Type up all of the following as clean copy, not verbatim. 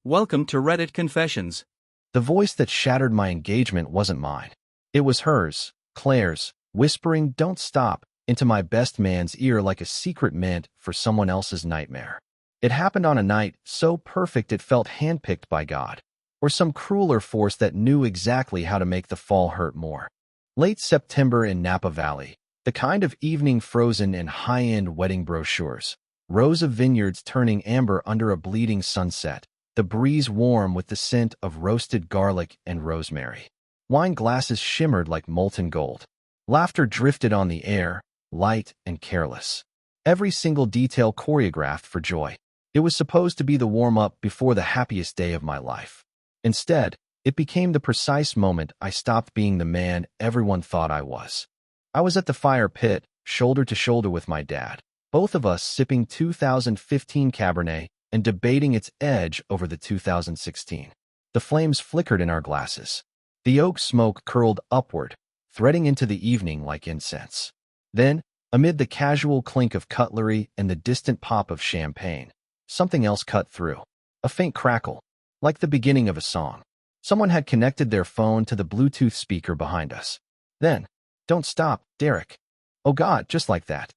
Welcome to Reddit Confessions. The voice that shattered my engagement wasn't mine. It was hers, Claire's, whispering, "Don't stop," into my best man's ear like a secret meant for someone else's nightmare. It happened on a night so perfect it felt handpicked by God, or some crueler force that knew exactly how to make the fall hurt more. Late September in Napa Valley, the kind of evening frozen in high-end wedding brochures. Rows of vineyards turning amber under a bleeding sunset. The breeze warm with the scent of roasted garlic and rosemary. Wine glasses shimmered like molten gold. Laughter drifted on the air, light and careless. Every single detail choreographed for joy. It was supposed to be the warm-up before the happiest day of my life. Instead, it became the precise moment I stopped being the man everyone thought I was. I was at the fire pit, shoulder to shoulder with my dad, both of us sipping 2015 Cabernet and debating its edge over the 2016. The flames flickered in our glasses. The oak smoke curled upward, threading into the evening like incense. Then, amid the casual clink of cutlery and the distant pop of champagne, something else cut through. A faint crackle, like the beginning of a song. Someone had connected their phone to the Bluetooth speaker behind us. Then, "Don't stop, Derek." Oh God, just like that.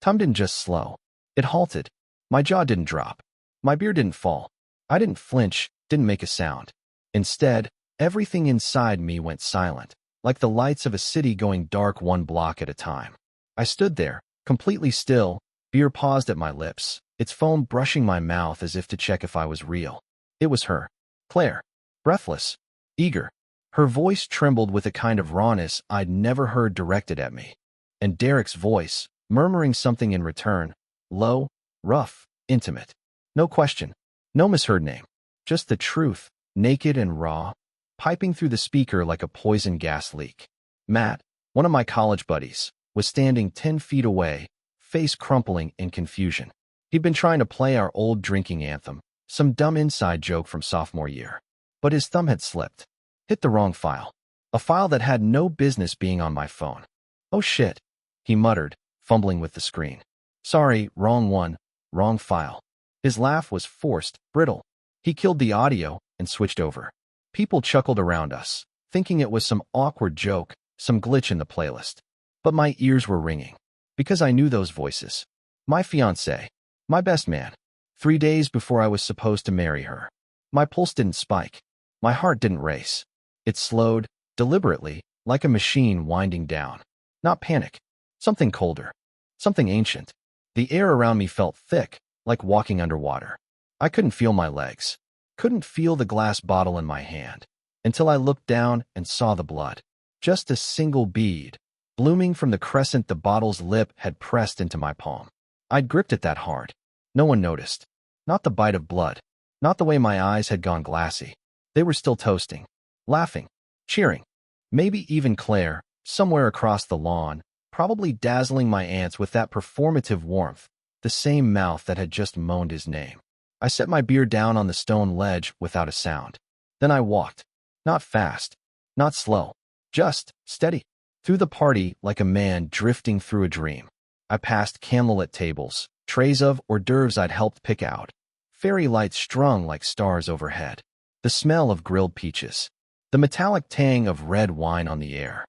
Time didn't just slow. It halted. My jaw didn't drop. My beer didn't fall. I didn't flinch, didn't make a sound. Instead, everything inside me went silent, like the lights of a city going dark one block at a time. I stood there, completely still, beer paused at my lips, its foam brushing my mouth as if to check if I was real. It was her, Claire, breathless, eager. Her voice trembled with a kind of rawness I'd never heard directed at me. And Derek's voice, murmuring something in return, low, rough, intimate. No question, no misheard name, just the truth, naked and raw, piping through the speaker like a poison gas leak. Matt, one of my college buddies, was standing 10 feet away, face crumpling in confusion. He'd been trying to play our old drinking anthem, some dumb inside joke from sophomore year. But his thumb had slipped, hit the wrong file, a file that had no business being on my phone. "Oh shit," he muttered, fumbling with the screen. "Sorry, wrong one, wrong file." His laugh was forced, brittle. He killed the audio and switched over. People chuckled around us, thinking it was some awkward joke, some glitch in the playlist. But my ears were ringing, because I knew those voices. My fiancé, my best man. 3 days before I was supposed to marry her. My pulse didn't spike. My heart didn't race. It slowed, deliberately, like a machine winding down. Not panic. Something colder. Something ancient. The air around me felt thick, like walking underwater. I couldn't feel my legs, couldn't feel the glass bottle in my hand, until I looked down and saw the blood. Just a single bead, blooming from the crescent the bottle's lip had pressed into my palm. I'd gripped it that hard. No one noticed. Not the bite of blood, not the way my eyes had gone glassy. They were still toasting, laughing, cheering. Maybe even Claire, somewhere across the lawn, probably dazzling my aunts with that performative warmth. The same mouth that had just moaned his name. I set my beer down on the stone ledge without a sound. Then I walked. Not fast, not slow, just steady. Through the party like a man drifting through a dream. I passed candlelit tables, trays of hors d'oeuvres I'd helped pick out. Fairy lights strung like stars overhead. The smell of grilled peaches. The metallic tang of red wine on the air.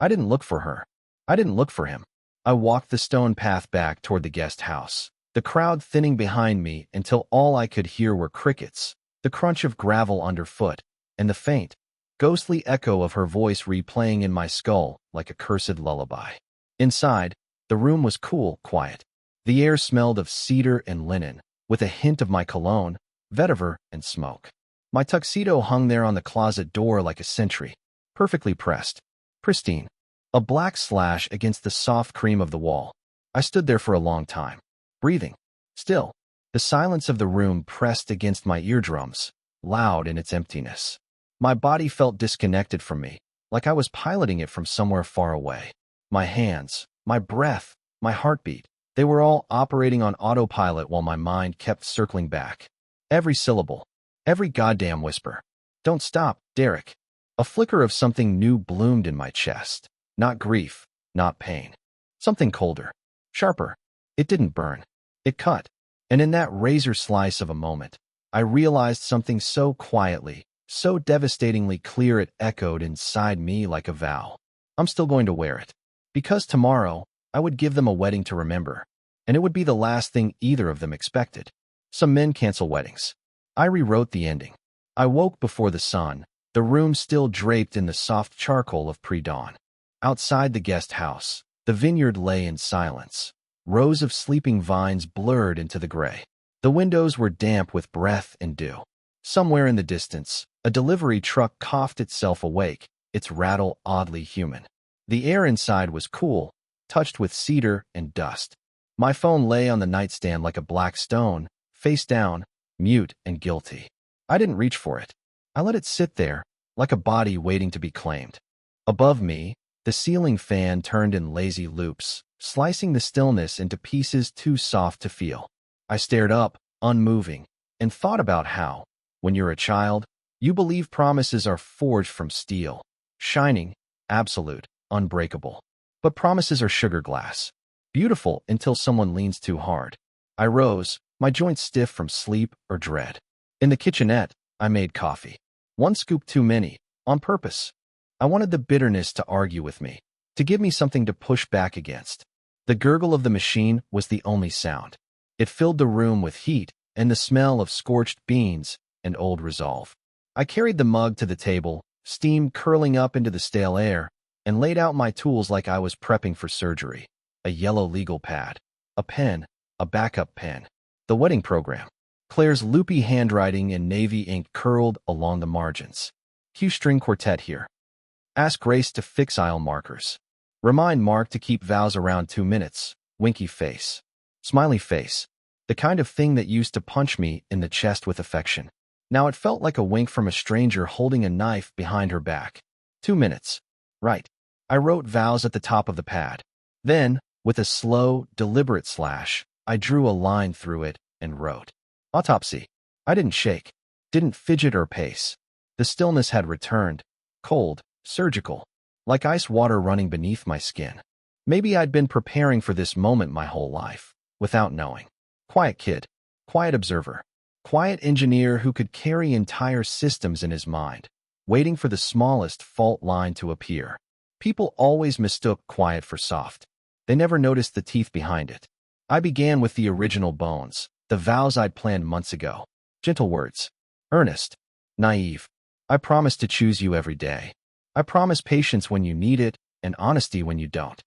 I didn't look for her. I didn't look for him. I walked the stone path back toward the guest house, the crowd thinning behind me until all I could hear were crickets, the crunch of gravel underfoot, and the faint, ghostly echo of her voice replaying in my skull like a cursed lullaby. Inside, the room was cool, quiet. The air smelled of cedar and linen, with a hint of my cologne, vetiver, and smoke. My tuxedo hung there on the closet door like a sentry, perfectly pressed, pristine. A black slash against the soft cream of the wall. I stood there for a long time, breathing. Still, the silence of the room pressed against my eardrums, loud in its emptiness. My body felt disconnected from me, like I was piloting it from somewhere far away. My hands, my breath, my heartbeat, they were all operating on autopilot while my mind kept circling back. Every syllable, every goddamn whisper. "Don't stop, Derek." A flicker of something new bloomed in my chest. Not grief, not pain. Something colder, sharper. It didn't burn. It cut. And in that razor slice of a moment, I realized something so quietly, so devastatingly clear it echoed inside me like a vow. I'm still going to wear it. Because tomorrow, I would give them a wedding to remember, and it would be the last thing either of them expected. Some men cancel weddings. I rewrote the ending. I woke before the sun, the room still draped in the soft charcoal of pre-dawn. Outside the guest house, the vineyard lay in silence. Rows of sleeping vines blurred into the gray. The windows were damp with breath and dew. Somewhere in the distance, a delivery truck coughed itself awake, its rattle oddly human. The air inside was cool, touched with cedar and dust. My phone lay on the nightstand like a black stone, face down, mute and guilty. I didn't reach for it. I let it sit there, like a body waiting to be claimed. Above me, the ceiling fan turned in lazy loops, slicing the stillness into pieces too soft to feel. I stared up, unmoving, and thought about how, when you're a child, you believe promises are forged from steel, shining, absolute, unbreakable. But promises are sugar glass, beautiful until someone leans too hard. I rose, my joints stiff from sleep or dread. In the kitchenette, I made coffee. One scoop too many, on purpose. I wanted the bitterness to argue with me, to give me something to push back against. The gurgle of the machine was the only sound. It filled the room with heat and the smell of scorched beans and old resolve. I carried the mug to the table, steam curling up into the stale air, and laid out my tools like I was prepping for surgery. A yellow legal pad, a pen, a backup pen, the wedding program. Claire's loopy handwriting in navy ink curled along the margins. Cue string quartet here. Ask Grace to fix aisle markers. Remind Mark to keep vows around 2 minutes. Winky face. Smiley face. The kind of thing that used to punch me in the chest with affection. Now it felt like a wink from a stranger holding a knife behind her back. 2 minutes. Right. I wrote vows at the top of the pad. Then, with a slow, deliberate slash, I drew a line through it and wrote. Autopsy. I didn't shake, didn't fidget or pace. The stillness had returned, cold, surgical, like ice water running beneath my skin. Maybe I'd been preparing for this moment my whole life, without knowing. Quiet kid, quiet observer, quiet engineer who could carry entire systems in his mind, waiting for the smallest fault line to appear. People always mistook quiet for soft. They never noticed the teeth behind it. I began with the original bones, the vows I'd planned months ago. Gentle words. Earnest. Naive. I promise to choose you every day. I promise patience when you need it and honesty when you don't.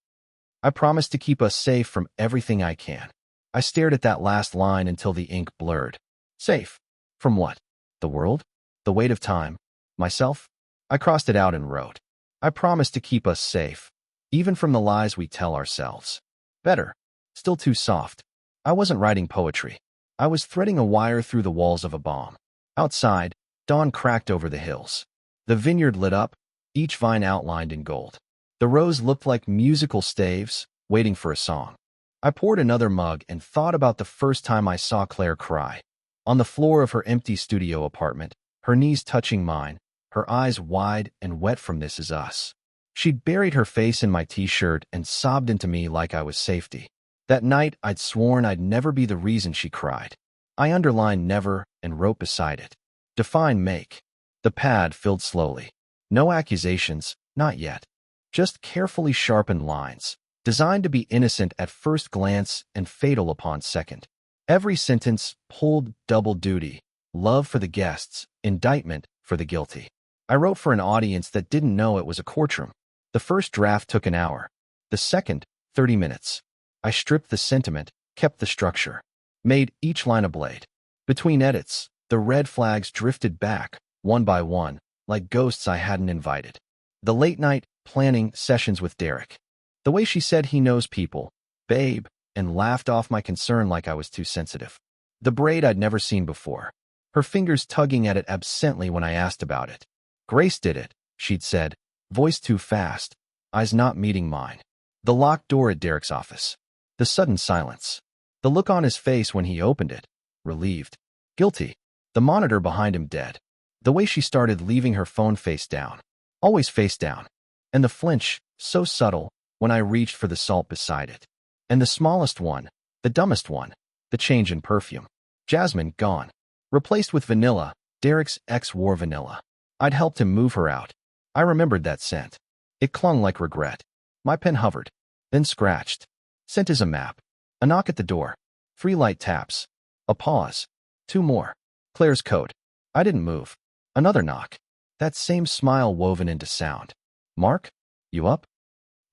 I promise to keep us safe from everything I can. I stared at that last line until the ink blurred. Safe. From what? The world? The weight of time? Myself? I crossed it out and wrote. I promise to keep us safe, even from the lies we tell ourselves. Better. Still too soft. I wasn't writing poetry. I was threading a wire through the walls of a bomb. Outside, dawn cracked over the hills. The vineyard lit up, each vine outlined in gold. The rows looked like musical staves, waiting for a song. I poured another mug and thought about the first time I saw Claire cry. On the floor of her empty studio apartment, her knees touching mine, her eyes wide and wet from This Is Us. She'd buried her face in my t-shirt and sobbed into me like I was safety. That night, I'd sworn I'd never be the reason she cried. I underlined never and wrote beside it. Define make. The pad filled slowly. No accusations, not yet. Just carefully sharpened lines, designed to be innocent at first glance and fatal upon second. Every sentence pulled double duty, love for the guests, indictment for the guilty. I wrote for an audience that didn't know it was a courtroom. The first draft took an hour. The second, 30 minutes. I stripped the sentiment, kept the structure, made each line a blade. Between edits, the red flags drifted back, one by one, like ghosts I hadn't invited. The late-night planning sessions with Derek. The way she said he knows people, babe, and laughed off my concern like I was too sensitive. The braid I'd never seen before. Her fingers tugging at it absently when I asked about it. Grace did it, she'd said, voice too fast, eyes not meeting mine. The locked door at Derek's office. The sudden silence. The look on his face when he opened it. Relieved. Guilty. The monitor behind him dead. The way she started leaving her phone face down. Always face down. And the flinch, so subtle, when I reached for the salt beside it. And the smallest one, the dumbest one, the change in perfume. Jasmine gone. Replaced with vanilla, Derek's ex wore vanilla. I'd helped him move her out. I remembered that scent. It clung like regret. My pen hovered, then scratched. Scent is a map. A knock at the door. 3 light taps. A pause. 2 more. Claire's coat. I didn't move. Another knock. That same smile woven into sound. Mark? You up?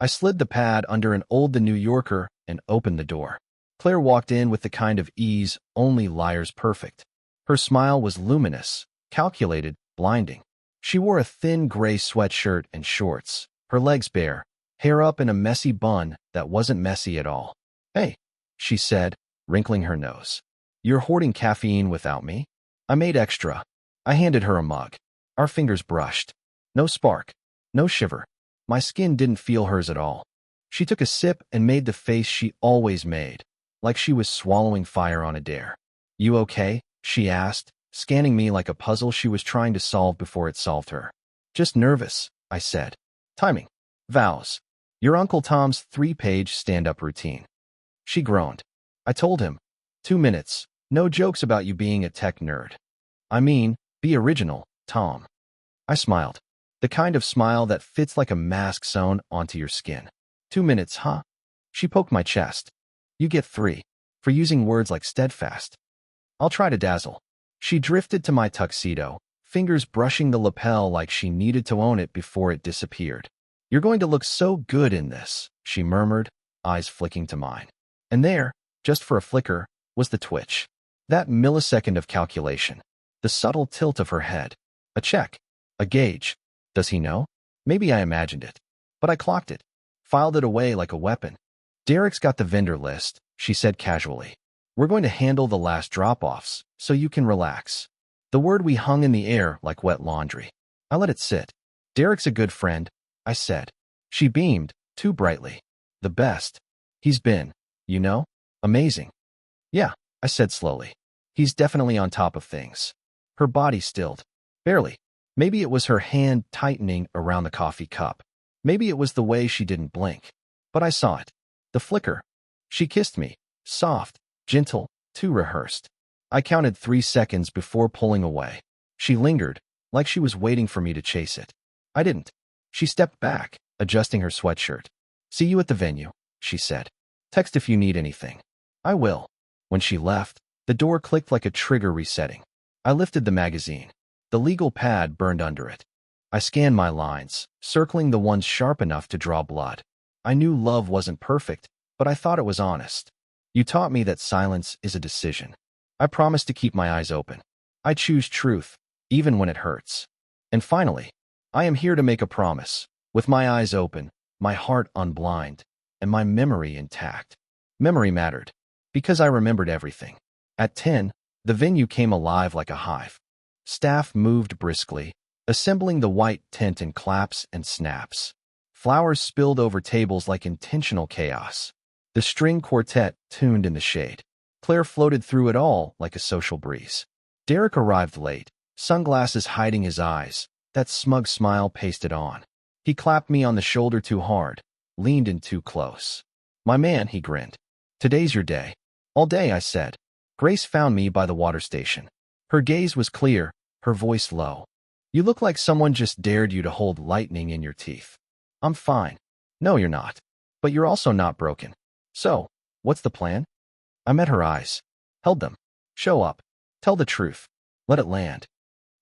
I slid the pad under an old The New Yorker and opened the door. Claire walked in with the kind of ease only liars perfect. Her smile was luminous, calculated, blinding. She wore a thin gray sweatshirt and shorts, her legs bare, hair up in a messy bun that wasn't messy at all. Hey, she said, wrinkling her nose. You're hoarding caffeine without me? I made extra. I handed her a mug. Our fingers brushed. No spark. No shiver. My skin didn't feel hers at all. She took a sip and made the face she always made, like she was swallowing fire on a dare. You okay? She asked, scanning me like a puzzle she was trying to solve before it solved her. Just nervous, I said. Timing. Vows. Your Uncle Tom's 3-page stand-up routine. She groaned. I told him. 2 minutes. No jokes about you being a tech nerd. I mean, be original, Tom. I smiled. The kind of smile that fits like a mask sewn onto your skin. 2 minutes, huh? She poked my chest. You get 3. For using words like steadfast. I'll try to dazzle. She drifted to my tuxedo, fingers brushing the lapel like she needed to own it before it disappeared. You're going to look so good in this, she murmured, eyes flicking to mine. And there, just for a flicker, was the twitch. That millisecond of calculation. The subtle tilt of her head. A check. A gauge. Does he know? Maybe I imagined it. But I clocked it. Filed it away like a weapon. Derek's got the vendor list, she said casually. We're going to handle the last drop-offs, so you can relax. The word we hung in the air like wet laundry. I let it sit. Derek's a good friend, I said. She beamed, too brightly. The best. He's been, you know, amazing. Yeah, I said slowly. He's definitely on top of things. Her body stilled. Barely. Maybe it was her hand tightening around the coffee cup. Maybe it was the way she didn't blink. But I saw it. The flicker. She kissed me. Soft, gentle, too rehearsed. I counted 3 seconds before pulling away. She lingered, like she was waiting for me to chase it. I didn't. She stepped back, adjusting her sweatshirt. See you at the venue, she said. Text if you need anything. I will. When she left, the door clicked like a trigger resetting. I lifted the magazine. The legal pad burned under it. I scanned my lines, circling the ones sharp enough to draw blood. I knew love wasn't perfect, but I thought it was honest. You taught me that silence is a decision. I promised to keep my eyes open. I choose truth, even when it hurts. And finally, I am here to make a promise, with my eyes open, my heart unblind, and my memory intact. Memory mattered, because I remembered everything. At 10, the venue came alive like a hive. Staff moved briskly, assembling the white tent in claps and snaps. Flowers spilled over tables like intentional chaos. The string quartet tuned in the shade. Claire floated through it all like a social breeze. Derek arrived late, sunglasses hiding his eyes, that smug smile pasted on. He clapped me on the shoulder too hard, leaned in too close. My man, he grinned. Today's your day. All day, I said. Grace found me by the water station. Her gaze was clear, her voice low. You look like someone just dared you to hold lightning in your teeth. I'm fine. No, you're not. But you're also not broken. So, what's the plan? I met her eyes. Held them. Show up. Tell the truth. Let it land.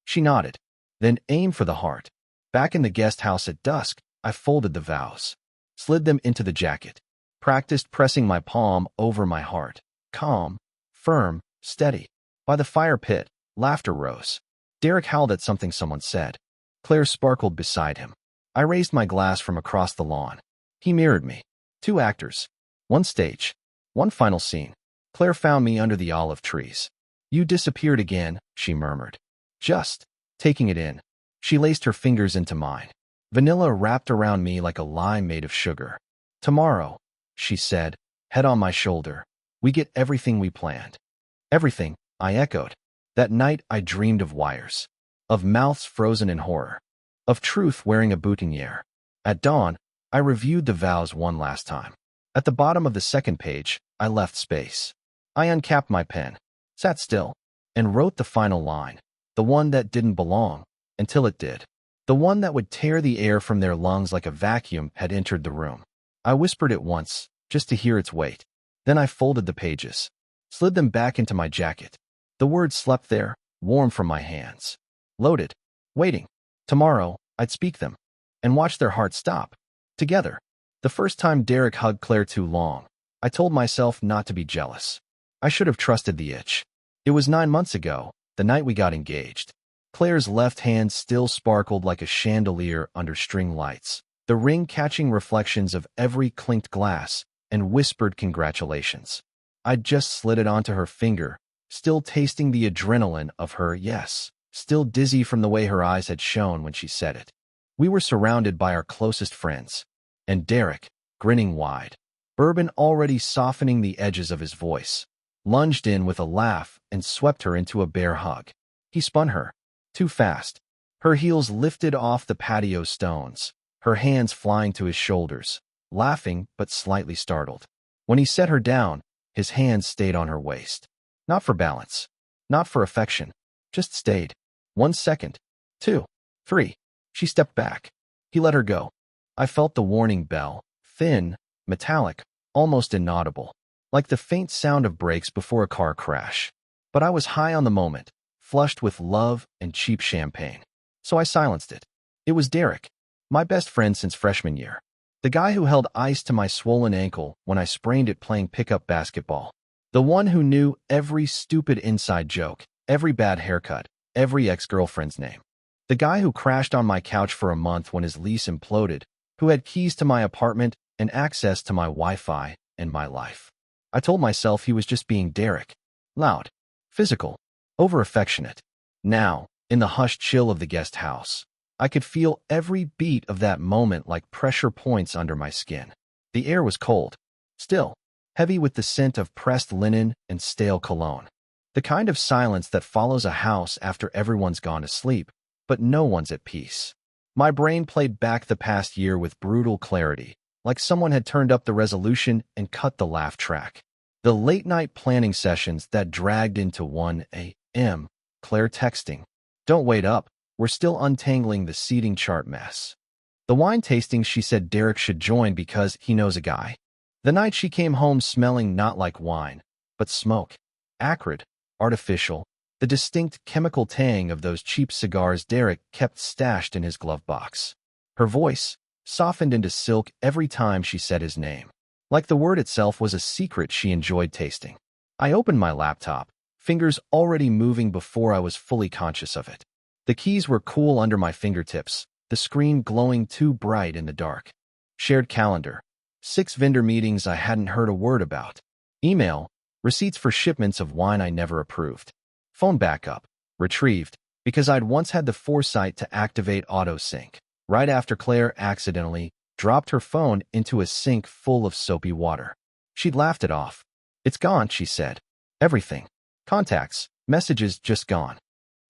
She nodded. Then aim for the heart. Back in the guest house at dusk, I folded the vows. Slid them into the jacket. Practiced pressing my palm over my heart. Calm. Firm. Steady. By the fire pit, laughter rose. Derek howled at something someone said. Claire sparkled beside him. I raised my glass from across the lawn. He mirrored me. 2 actors. 1 stage. 1 final scene. Claire found me under the olive trees. You disappeared again, she murmured. Just taking it in. She laced her fingers into mine. Vanilla wrapped around me like a lie made of sugar. Tomorrow, she said, head on my shoulder. We get everything we planned. Everything, I echoed. That night I dreamed of wires. Of mouths frozen in horror. Of truth wearing a boutonniere. At dawn, I reviewed the vows one last time. At the bottom of the second page, I left space. I uncapped my pen. Sat still. and wrote the final line, the one that didn't belong, until it did. The one that would tear the air from their lungs like a vacuum had entered the room. I whispered it once, just to hear its weight. Then I folded the pages, slid them back into my jacket. The words slept there, warm from my hands. Loaded, waiting. Tomorrow, I'd speak them, and watch their hearts stop. Together. The first time Derek hugged Claire too long, I told myself not to be jealous. I should have trusted the itch. It was 9 months ago, the night we got engaged. Claire's left hand still sparkled like a chandelier under string lights, the ring catching reflections of every clinked glass, and whispered congratulations. I'd just slid it onto her finger, still tasting the adrenaline of her yes, still dizzy from the way her eyes had shone when she said it. We were surrounded by our closest friends, and Derek, grinning wide, bourbon already softening the edges of his voice, lunged in with a laugh and swept her into a bear hug. He spun her, too fast. Her heels lifted off the patio stones, her hands flying to his shoulders, laughing but slightly startled. When he set her down, his hands stayed on her waist. Not for balance, not for affection, just stayed. 1 second, 2, 3. She stepped back. He let her go. I felt the warning bell, thin, metallic, almost inaudible, like the faint sound of brakes before a car crash. But I was high on the moment, flushed with love and cheap champagne. So I silenced it. It was Derek, my best friend since freshman year. The guy who held ice to my swollen ankle when I sprained it playing pickup basketball. The one who knew every stupid inside joke, every bad haircut, every ex-girlfriend's name. The guy who crashed on my couch for a month when his lease imploded, who had keys to my apartment and access to my Wi-Fi and my life. I told myself he was just being Derek. Loud, physical, over-affectionate. Now, in the hushed chill of the guest house, I could feel every beat of that moment like pressure points under my skin. The air was cold, still, heavy with the scent of pressed linen and stale cologne. The kind of silence that follows a house after everyone's gone to sleep, but no one's at peace. My brain played back the past year with brutal clarity, like someone had turned up the resolution and cut the laugh track. The late-night planning sessions that dragged into 1 a.m., Claire texting, "Don't wait up, we're still untangling the seating chart mess." The wine tastings she said Derek should join because he knows a guy. The night she came home smelling not like wine, but smoke. Acrid, artificial, the distinct chemical tang of those cheap cigars Derek kept stashed in his glove box. Her voice softened into silk every time she said his name, like the word itself was a secret she enjoyed tasting. I opened my laptop, fingers already moving before I was fully conscious of it. The keys were cool under my fingertips, the screen glowing too bright in the dark. Shared calendar. 6 vendor meetings I hadn't heard a word about. Email. Receipts for shipments of wine I never approved. Phone backup. Retrieved, because I'd once had the foresight to activate auto-sync, right after Claire accidentally dropped her phone into a sink full of soapy water. She'd laughed it off. "It's gone," she said. "Everything. Contacts, messages just gone."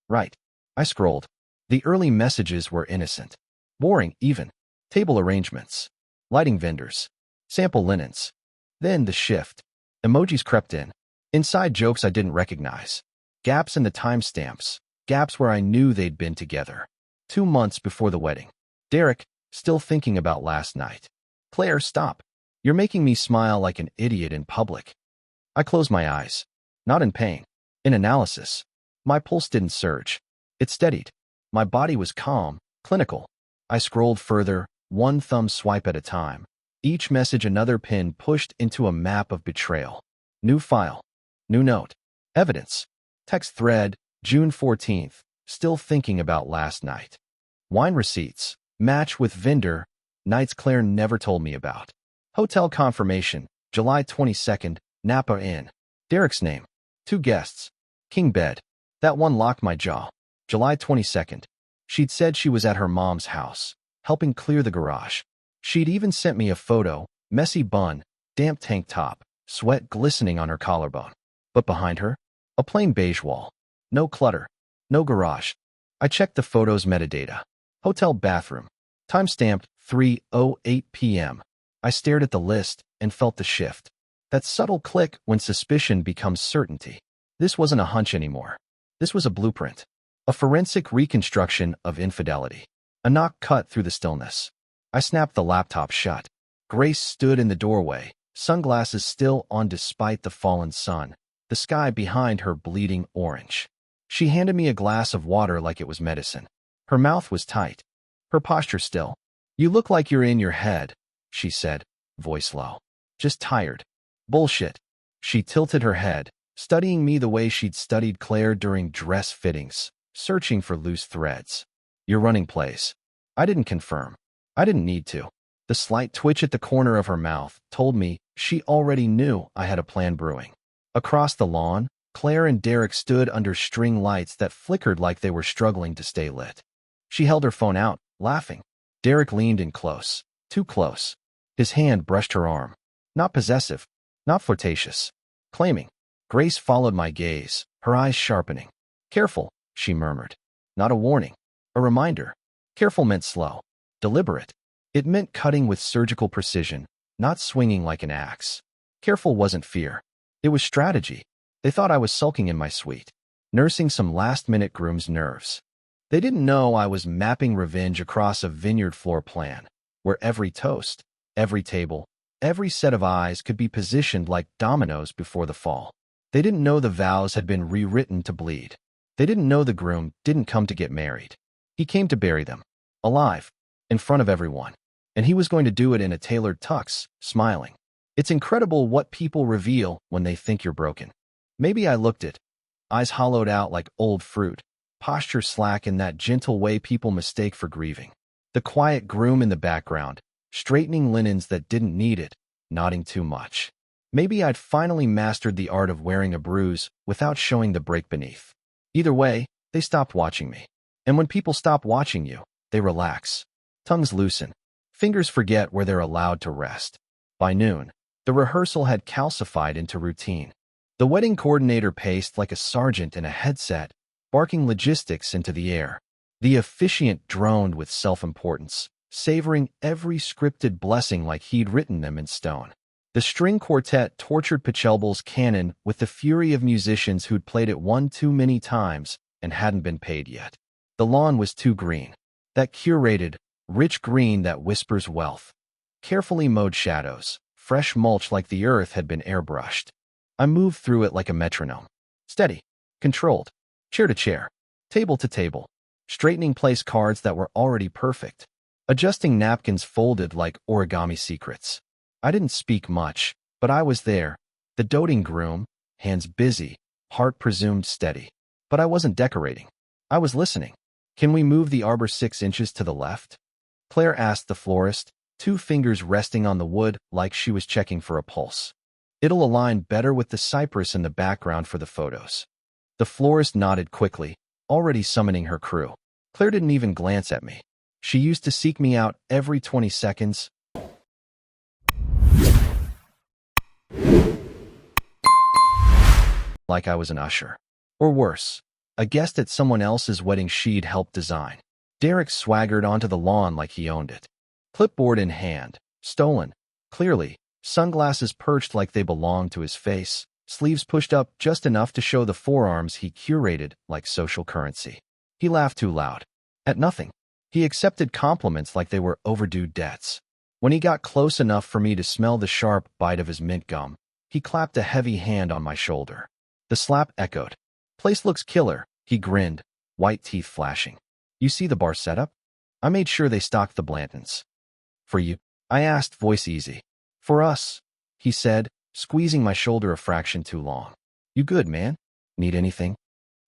Right. I scrolled. The early messages were innocent. Boring, even. Table arrangements. Lighting vendors. Sample linens. Then the shift. Emojis crept in. Inside jokes I didn't recognize. Gaps in the timestamps. Gaps where I knew they'd been together. 2 months before the wedding. Derek, still thinking about last night. "Claire, stop. You're making me smile like an idiot in public." I closed my eyes. Not in pain. In analysis. My pulse didn't surge. It steadied. My body was calm, clinical. I scrolled further, one thumb swipe at a time. Each message another pin pushed into a map of betrayal. New file. New note. Evidence. Text thread, June 14th. Still thinking about last night. Wine receipts. Match with vendor. Nights Claire never told me about. Hotel confirmation. July 22nd. Napa Inn. Derek's name. 2 guests. King bed. That one locked my jaw. July 22nd. She'd said she was at her mom's house, helping clear the garage. She'd even sent me a photo, messy bun, damp tank top, sweat glistening on her collarbone. But behind her, a plain beige wall. No clutter. No garage. I checked the photo's metadata. Hotel bathroom. Timestamped 3:08 p.m. I stared at the list and felt the shift. That subtle click when suspicion becomes certainty. This wasn't a hunch anymore. This was a blueprint. A forensic reconstruction of infidelity. A knock cut through the stillness. I snapped the laptop shut. Grace stood in the doorway, sunglasses still on despite the fallen sun, the sky behind her bleeding orange. She handed me a glass of water like it was medicine. Her mouth was tight, her posture still. "You look like you're in your head," she said, voice low. "Just tired." "Bullshit." She tilted her head, studying me the way she'd studied Claire during dress fittings, searching for loose threads. "You're running plays." I didn't confirm. I didn't need to. The slight twitch at the corner of her mouth told me she already knew I had a plan brewing. Across the lawn, Claire and Derek stood under string lights that flickered like they were struggling to stay lit. She held her phone out, laughing. Derek leaned in close, too close. His hand brushed her arm. Not possessive, not flirtatious. Claiming. Grace followed my gaze, her eyes sharpening. "Careful," she murmured. Not a warning. A reminder. Careful meant slow. Deliberate. It meant cutting with surgical precision, not swinging like an axe. Careful wasn't fear. It was strategy. They thought I was sulking in my suite, nursing some last-minute groom's nerves. They didn't know I was mapping revenge across a vineyard floor plan, where every toast, every table, every set of eyes could be positioned like dominoes before the fall. They didn't know the vows had been rewritten to bleed. They didn't know the groom didn't come to get married. He came to bury them, alive, in front of everyone. And he was going to do it in a tailored tux, smiling. It's incredible what people reveal when they think you're broken. Maybe I looked it. Eyes hollowed out like old fruit, posture slack in that gentle way people mistake for grieving. The quiet groom in the background, straightening linens that didn't need it, nodding too much. Maybe I'd finally mastered the art of wearing a bruise without showing the break beneath. Either way, they stopped watching me. And when people stop watching you, they relax. Tongues loosen. Fingers forget where they're allowed to rest. By noon, the rehearsal had calcified into routine. The wedding coordinator paced like a sergeant in a headset, barking logistics into the air. The officiant droned with self-importance, savoring every scripted blessing like he'd written them in stone. The string quartet tortured Pachelbel's canon with the fury of musicians who'd played it one too many times and hadn't been paid yet. The lawn was too green. That curated, rich green that whispers wealth. Carefully mowed shadows, fresh mulch like the earth had been airbrushed. I moved through it like a metronome. Steady, controlled, chair to chair, table to table, straightening place cards that were already perfect, adjusting napkins folded like origami secrets. I didn't speak much, but I was there, the doting groom, hands busy, heart presumed steady. But I wasn't decorating. I was listening. "Can we move the arbor 6 inches to the left?" Claire asked the florist, 2 fingers resting on the wood like she was checking for a pulse. "It'll align better with the cypress in the background for the photos." The florist nodded quickly, already summoning her crew. Claire didn't even glance at me. She used to seek me out every 20 seconds. Like I was an usher. Or worse, a guest at someone else's wedding she'd helped design. Derek swaggered onto the lawn like he owned it. Clipboard in hand, stolen, clearly, sunglasses perched like they belonged to his face, sleeves pushed up just enough to show the forearms he curated like social currency. He laughed too loud. At nothing. He accepted compliments like they were overdue debts. When he got close enough for me to smell the sharp bite of his mint gum, he clapped a heavy hand on my shoulder. The slap echoed. "Place looks killer," he grinned, white teeth flashing. "You see the bar setup? I made sure they stocked the Blantons." "For you?" I asked, voice easy. "For us," he said, squeezing my shoulder a fraction too long. "You good, man? Need anything?"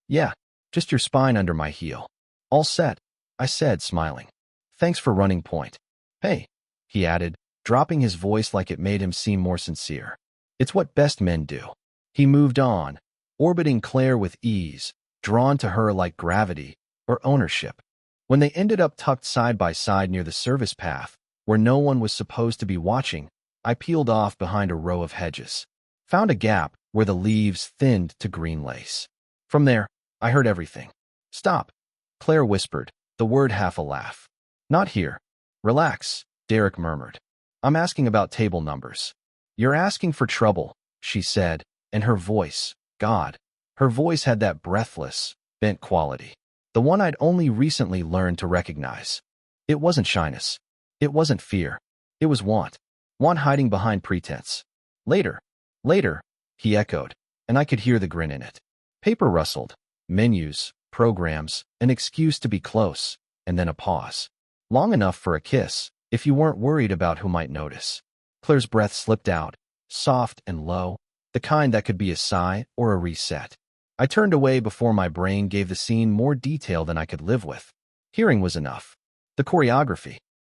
"Yeah, just your spine under my heel." "All set," I said, smiling. "Thanks for running point." "Hey," he added, dropping his voice like it made him seem more sincere. "It's what best men do." He moved on, orbiting Claire with ease, drawn to her like gravity or ownership. When they ended up tucked side by side near the service path, where no one was supposed to be watching, I peeled off behind a row of hedges, found a gap where the leaves thinned to green lace. From there, I heard everything. "Stop," Claire whispered, the word half a laugh. "Not here." "Relax," Derek murmured. "I'm asking about table numbers." "You're asking for trouble," she said, and her voice, God, her voice had that breathless, bent quality. The one I'd only recently learned to recognize. It wasn't shyness. It wasn't fear. It was want. Want hiding behind pretense. Later. Later, he echoed, and I could hear the grin in it. Paper rustled. Menus, programs, an excuse to be close, and then a pause. Long enough for a kiss, if you weren't worried about who might notice. Claire's breath slipped out, soft and low, the kind that could be a sigh or a reset. I turned away before my brain gave the scene more detail than I could live with. Hearing was enough. The choreography.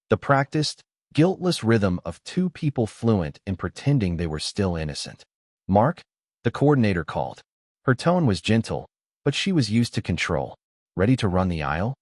The practiced, guiltless rhythm of two people fluent in pretending they were still innocent. Mark? The coordinator called. Her tone was gentle, but she was used to control. Ready to run the aisle?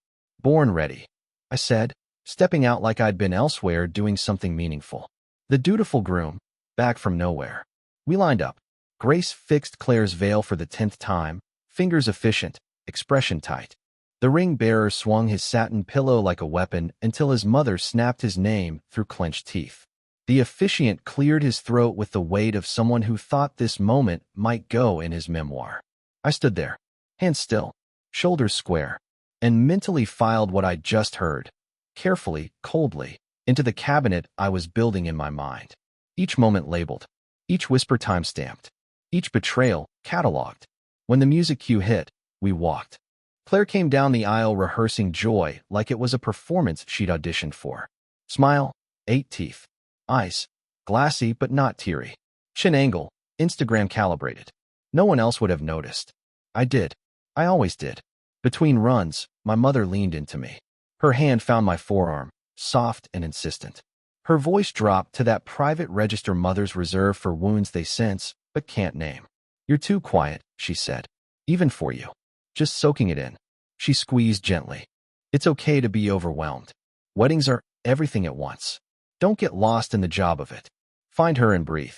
Born ready, I said, stepping out like I'd been elsewhere doing something meaningful. The dutiful groom, back from nowhere. We lined up. Grace fixed Claire's veil for the 10th time, fingers efficient, expression tight. The ring bearer swung his satin pillow like a weapon until his mother snapped his name through clenched teeth. The officiant cleared his throat with the weight of someone who thought this moment might go in his memoir. I stood there, hands still, shoulders square, and mentally filed what I'd just heard, carefully, coldly, into the cabinet I was building in my mind. Each moment labeled, each whisper time-stamped, each betrayal cataloged. When the music cue hit, we walked. Claire came down the aisle rehearsing joy like it was a performance she'd auditioned for. Smile, 8 teeth. Eyes, glassy but not teary. Chin angle, Instagram calibrated. No one else would have noticed. I did. I always did. Between runs, my mother leaned into me. Her hand found my forearm, soft and insistent. Her voice dropped to that private register mothers reserve for wounds they sense but can't name. You're too quiet, she said. Even for you. Just soaking it in. She squeezed gently. It's okay to be overwhelmed. Weddings are everything at once. Don't get lost in the job of it. Find her and breathe.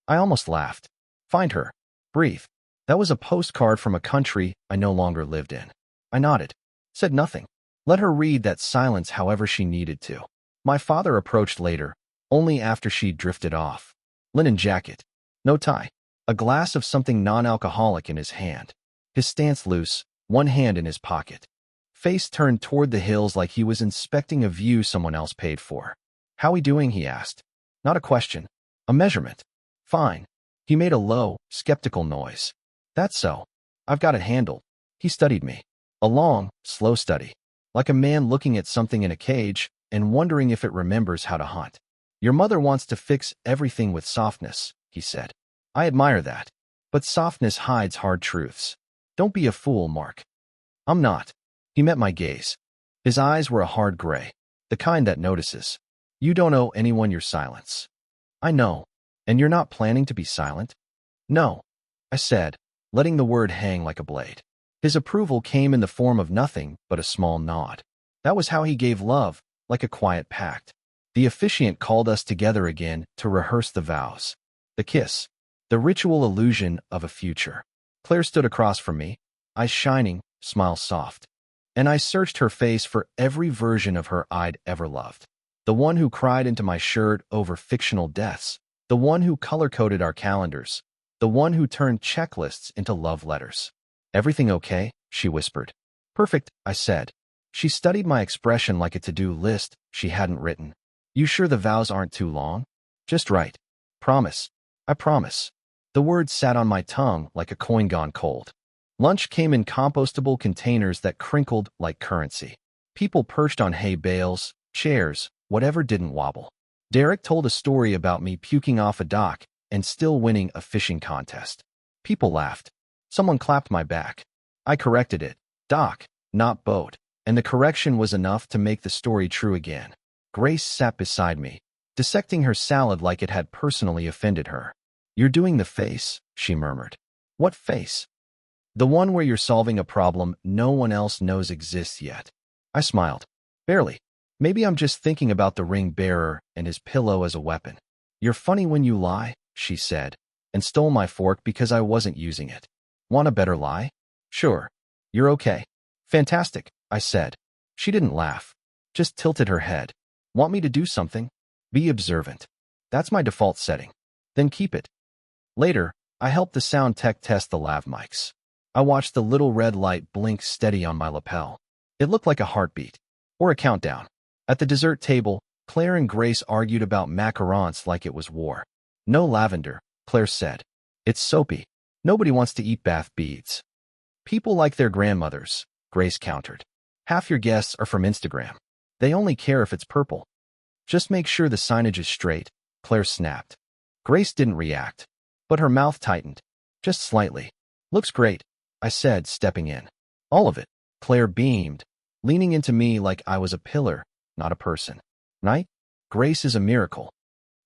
I almost laughed. Find her. Breathe. That was a postcard from a country I no longer lived in. I nodded. Said nothing. Let her read that silence however she needed to. My father approached later, only after she'd drifted off. Linen jacket. No tie. A glass of something non-alcoholic in his hand. His stance loose, one hand in his pocket. Face turned toward the hills like he was inspecting a view someone else paid for. How we doing, he asked. Not a question. A measurement. Fine. He made a low, skeptical noise. That's so. I've got it handled. He studied me. A long, slow study. Like a man looking at something in a cage and wondering if it remembers how to hunt. Your mother wants to fix everything with softness, he said. I admire that. But softness hides hard truths. Don't be a fool, Mark. I'm not. He met my gaze. His eyes were a hard gray, the kind that notices. You don't owe anyone your silence. I know. And you're not planning to be silent? No, I said, letting the word hang like a blade. His approval came in the form of nothing but a small nod. That was how he gave love, like a quiet pact. The officiant called us together again to rehearse the vows. The kiss. The ritual illusion of a future. Claire stood across from me, eyes shining, smile soft. And I searched her face for every version of her I'd ever loved. The one who cried into my shirt over fictional deaths. The one who color-coded our calendars. The one who turned checklists into love letters. Everything okay? She whispered. Perfect, I said. She studied my expression like a to-do list she hadn't written. You sure the vows aren't too long? Just right. Promise. I promise. The words sat on my tongue like a coin gone cold. Lunch came in compostable containers that crinkled like currency. People perched on hay bales, chairs, whatever didn't wobble. Derek told a story about me puking off a dock and still winning a fishing contest. People laughed. Someone clapped my back. I corrected it. Dock, not boat. And the correction was enough to make the story true again. Grace sat beside me, dissecting her salad like it had personally offended her. You're doing the face, she murmured. What face? The one where you're solving a problem no one else knows exists yet. I smiled. Barely. Maybe I'm just thinking about the ring bearer and his pillow as a weapon. You're funny when you lie, she said, and stole my fork because I wasn't using it. Want a better lie? Sure. You're okay. Fantastic, I said. She didn't laugh, just tilted her head. Want me to do something? Be observant. That's my default setting. Then keep it. Later, I helped the sound tech test the lav mics. I watched the little red light blink steady on my lapel. It looked like a heartbeat. Or a countdown. At the dessert table, Claire and Grace argued about macarons like it was war. No lavender, Claire said. It's soapy. Nobody wants to eat bath beads. People like their grandmothers, Grace countered. Half your guests are from Instagram. They only care if it's purple. Just make sure the signage is straight, Claire snapped. Grace didn't react, but her mouth tightened. Just slightly. Looks great, I said, stepping in. All of it, Claire beamed, leaning into me like I was a pillar, not a person. Right? Grace is a miracle.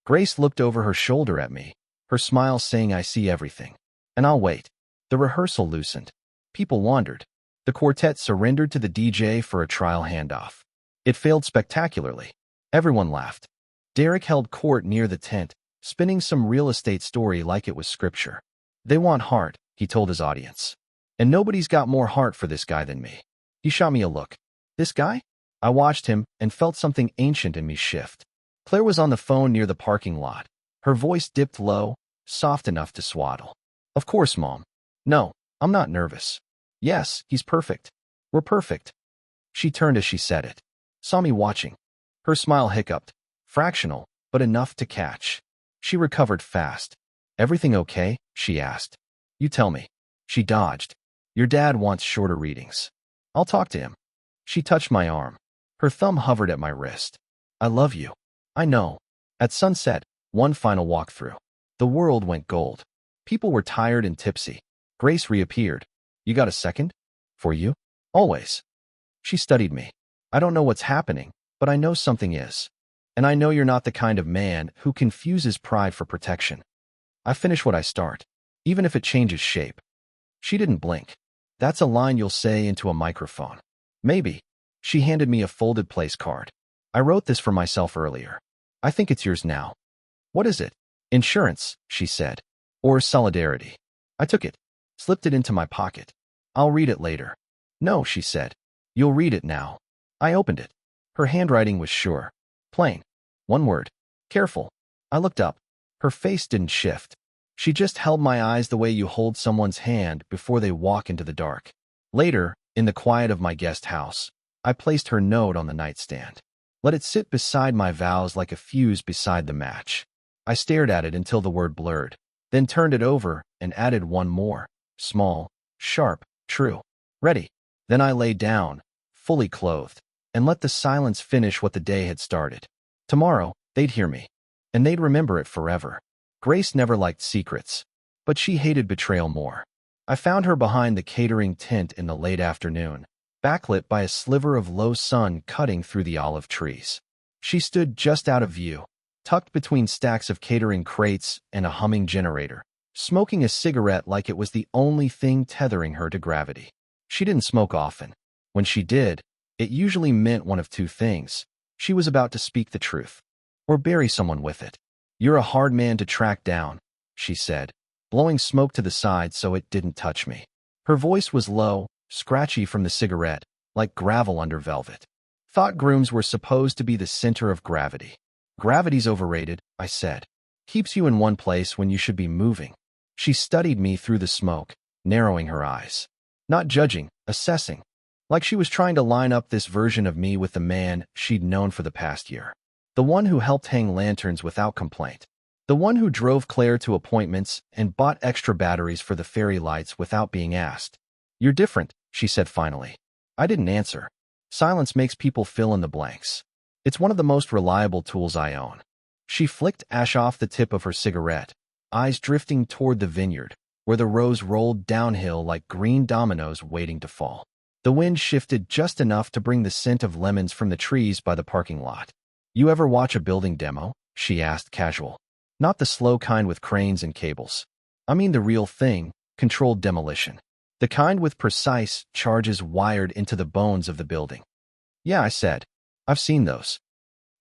Grace looked over her shoulder at me, her smile saying I see everything. And I'll wait. The rehearsal loosened. People wandered. The quartet surrendered to the DJ for a trial handoff. It failed spectacularly. Everyone laughed. Derek held court near the tent, spinning some real estate story like it was scripture. They want heart, he told his audience. And nobody's got more heart for this guy than me. He shot me a look. This guy? I watched him and felt something ancient in me shift. Claire was on the phone near the parking lot. Her voice dipped low, soft enough to swaddle. Of course, Mom. No, I'm not nervous. Yes, he's perfect. We're perfect. She turned as she said it. Saw me watching. Her smile hiccuped. Fractional, but enough to catch. She recovered fast. Everything okay? She asked. You tell me. She dodged. Your dad wants shorter readings. I'll talk to him. She touched my arm. Her thumb hovered at my wrist. I love you. I know. At sunset, one final walkthrough. The world went gold. People were tired and tipsy. Grace reappeared. You got a second? For you? Always. She studied me. I don't know what's happening, but I know something is. And I know you're not the kind of man who confuses pride for protection. I finish what I start, even if it changes shape. She didn't blink. That's a line you'll say into a microphone. Maybe. She handed me a folded place card. I wrote this for myself earlier. I think it's yours now. What is it? Insurance, she said. Or solidarity. I took it, slipped it into my pocket. I'll read it later. No, she said. You'll read it now. I opened it. Her handwriting was sure. Plain. One word. Careful. I looked up. Her face didn't shift. She just held my eyes the way you hold someone's hand before they walk into the dark. Later, in the quiet of my guest house, I placed her note on the nightstand. Let it sit beside my vows like a fuse beside the match. I stared at it until the word blurred, then turned it over and added one more. Small, sharp, true. Ready. Then I lay down, fully clothed, and let the silence finish what the day had started. Tomorrow, they'd hear me, and they'd remember it forever. Grace never liked secrets, but she hated betrayal more. I found her behind the catering tent in the late afternoon, backlit by a sliver of low sun cutting through the olive trees. She stood just out of view, tucked between stacks of catering crates and a humming generator, smoking a cigarette like it was the only thing tethering her to gravity. She didn't smoke often. When she did, it usually meant one of two things. She was about to speak the truth, or bury someone with it. You're a hard man to track down, she said, blowing smoke to the side so it didn't touch me. Her voice was low, scratchy from the cigarette, like gravel under velvet. Thought grooms were supposed to be the center of gravity. Gravity's overrated, I said. Keeps you in one place when you should be moving. She studied me through the smoke, narrowing her eyes. Not judging, assessing. Like she was trying to line up this version of me with the man she'd known for the past year. The one who helped hang lanterns without complaint. The one who drove Claire to appointments and bought extra batteries for the fairy lights without being asked. You're different, she said finally. I didn't answer. Silence makes people fill in the blanks. It's one of the most reliable tools I own. She flicked ash off the tip of her cigarette, eyes drifting toward the vineyard, where the rows rolled downhill like green dominoes waiting to fall. The wind shifted just enough to bring the scent of lemons from the trees by the parking lot. You ever watch a building demo? She asked, casual. Not the slow kind with cranes and cables. I mean the real thing, controlled demolition. The kind with precise charges wired into the bones of the building. Yeah, I said. I've seen those.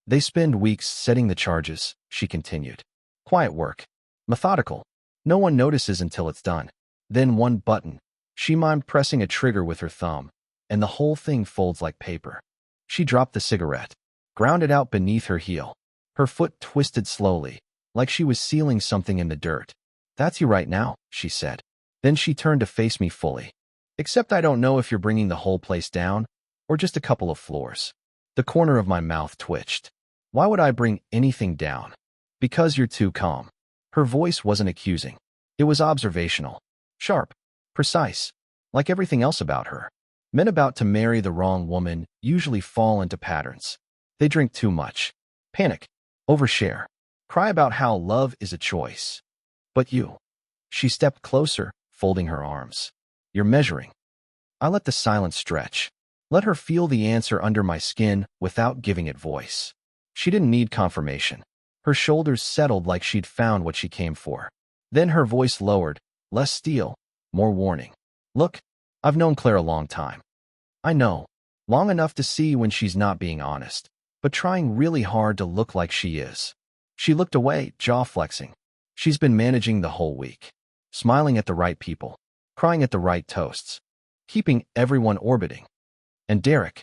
They spend weeks setting the charges, she continued. Quiet work. Methodical. No one notices until it's done. Then one button. She mimed pressing a trigger with her thumb, and the whole thing folds like paper. She dropped the cigarette, ground it out beneath her heel. Her foot twisted slowly, like she was sealing something in the dirt. That's you right now, she said. Then she turned to face me fully. Except I don't know if you're bringing the whole place down or just a couple of floors. The corner of my mouth twitched. Why would I bring anything down? Because you're too calm. Her voice wasn't accusing. It was observational. Sharp. Precise. Like everything else about her. Men about to marry the wrong woman usually fall into patterns. They drink too much. Panic. Overshare. Cry about how love is a choice. But you. She stepped closer, folding her arms. You're measuring. I let the silence stretch. Let her feel the answer under my skin without giving it voice. She didn't need confirmation. Her shoulders settled like she'd found what she came for. Then her voice lowered, less steel, more warning. Look, I've known Claire a long time. I know, long enough to see when she's not being honest, but trying really hard to look like she is. She looked away, jaw flexing. She's been managing the whole week, smiling at the right people, crying at the right toasts, keeping everyone orbiting. And Derek,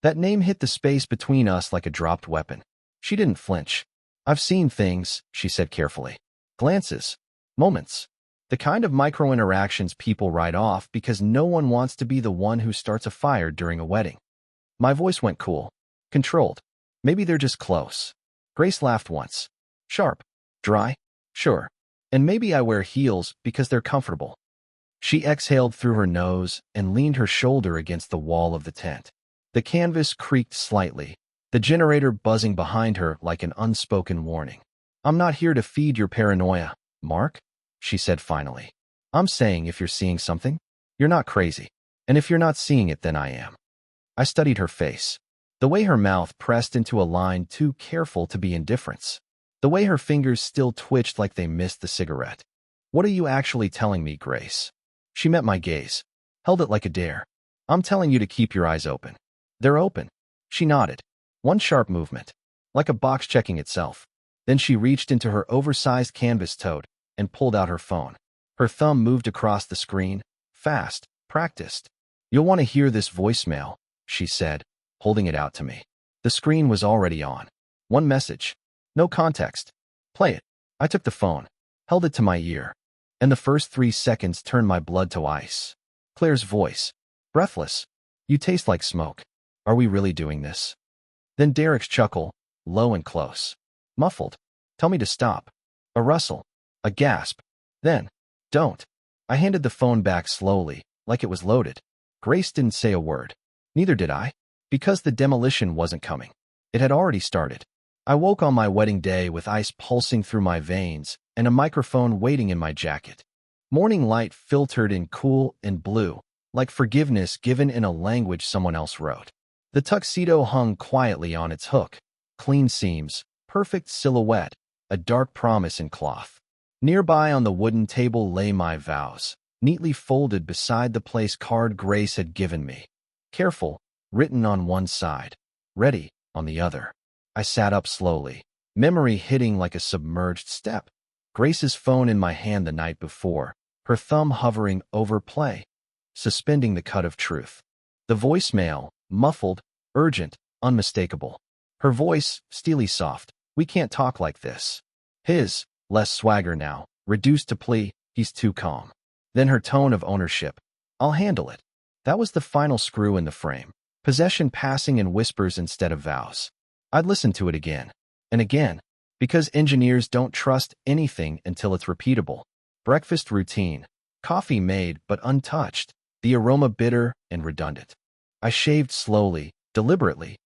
that name hit the space between us like a dropped weapon. She didn't flinch. I've seen things, she said carefully. Glances. Moments. The kind of micro-interactions people write off because no one wants to be the one who starts a fire during a wedding. My voice went cool. Controlled. Maybe they're just close. Grace laughed once. Sharp. Dry. Sure. And maybe I wear heels because they're comfortable. She exhaled through her nose and leaned her shoulder against the wall of the tent. The canvas creaked slightly, the generator buzzing behind her like an unspoken warning. I'm not here to feed your paranoia, Mark, she said finally. I'm saying if you're seeing something, you're not crazy. And if you're not seeing it, then I am. I studied her face. The way her mouth pressed into a line too careful to be indifference. The way her fingers still twitched like they missed the cigarette. What are you actually telling me, Grace? She met my gaze, held it like a dare. I'm telling you to keep your eyes open. They're open. She nodded. One sharp movement, like a box checking itself. Then she reached into her oversized canvas tote and pulled out her phone. Her thumb moved across the screen, fast, practiced. You'll want to hear this voicemail, she said, holding it out to me. The screen was already on. One message. No context. Play it. I took the phone, held it to my ear, and the first 3 seconds turned my blood to ice. Claire's voice. Breathless. You taste like smoke. Are we really doing this? Then Derek's chuckle, low and close. Muffled. Tell me to stop. A rustle. A gasp. Then, don't. I handed the phone back slowly, like it was loaded. Grace didn't say a word. Neither did I. Because the demolition wasn't coming. It had already started. I woke on my wedding day with ice pulsing through my veins and a microphone waiting in my jacket. Morning light filtered in cool and blue, like forgiveness given in a language someone else wrote. The tuxedo hung quietly on its hook. Clean seams, perfect silhouette, a dark promise in cloth. Nearby on the wooden table lay my vows, neatly folded beside the place card Grace had given me. Careful, written on one side. Ready, on the other. I sat up slowly, memory hitting like a submerged step. Grace's phone in my hand the night before, her thumb hovering over play, suspending the cut of truth. The voicemail, muffled, urgent, unmistakable. Her voice, steely soft. We can't talk like this. His, less swagger now, reduced to plea, he's too calm. Then her tone of ownership. I'll handle it. That was the final screw in the frame. Possession passing in whispers instead of vows. I'd listen to it again and again, because engineers don't trust anything until it's repeatable. Breakfast routine. Coffee made but untouched. The aroma bitter and redundant. I shaved slowly, deliberately.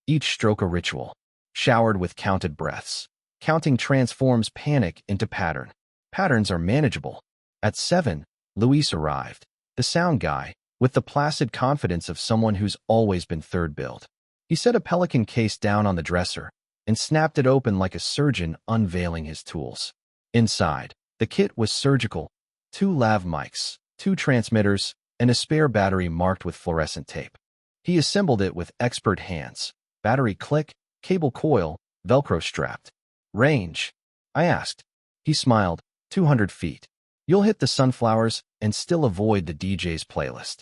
Each stroke a ritual. Showered with counted breaths. Counting transforms panic into pattern. Patterns are manageable. At 7, Luis arrived. The sound guy, with the placid confidence of someone who's always been third billed. He set a Pelican case down on the dresser and snapped it open like a surgeon unveiling his tools. Inside, the kit was surgical. 2 lav mics, 2 transmitters, and a spare battery marked with fluorescent tape. He assembled it with expert hands. Battery click, cable coil, Velcro strapped. Range? I asked. He smiled. 200 feet. You'll hit the sunflowers and still avoid the DJ's playlist.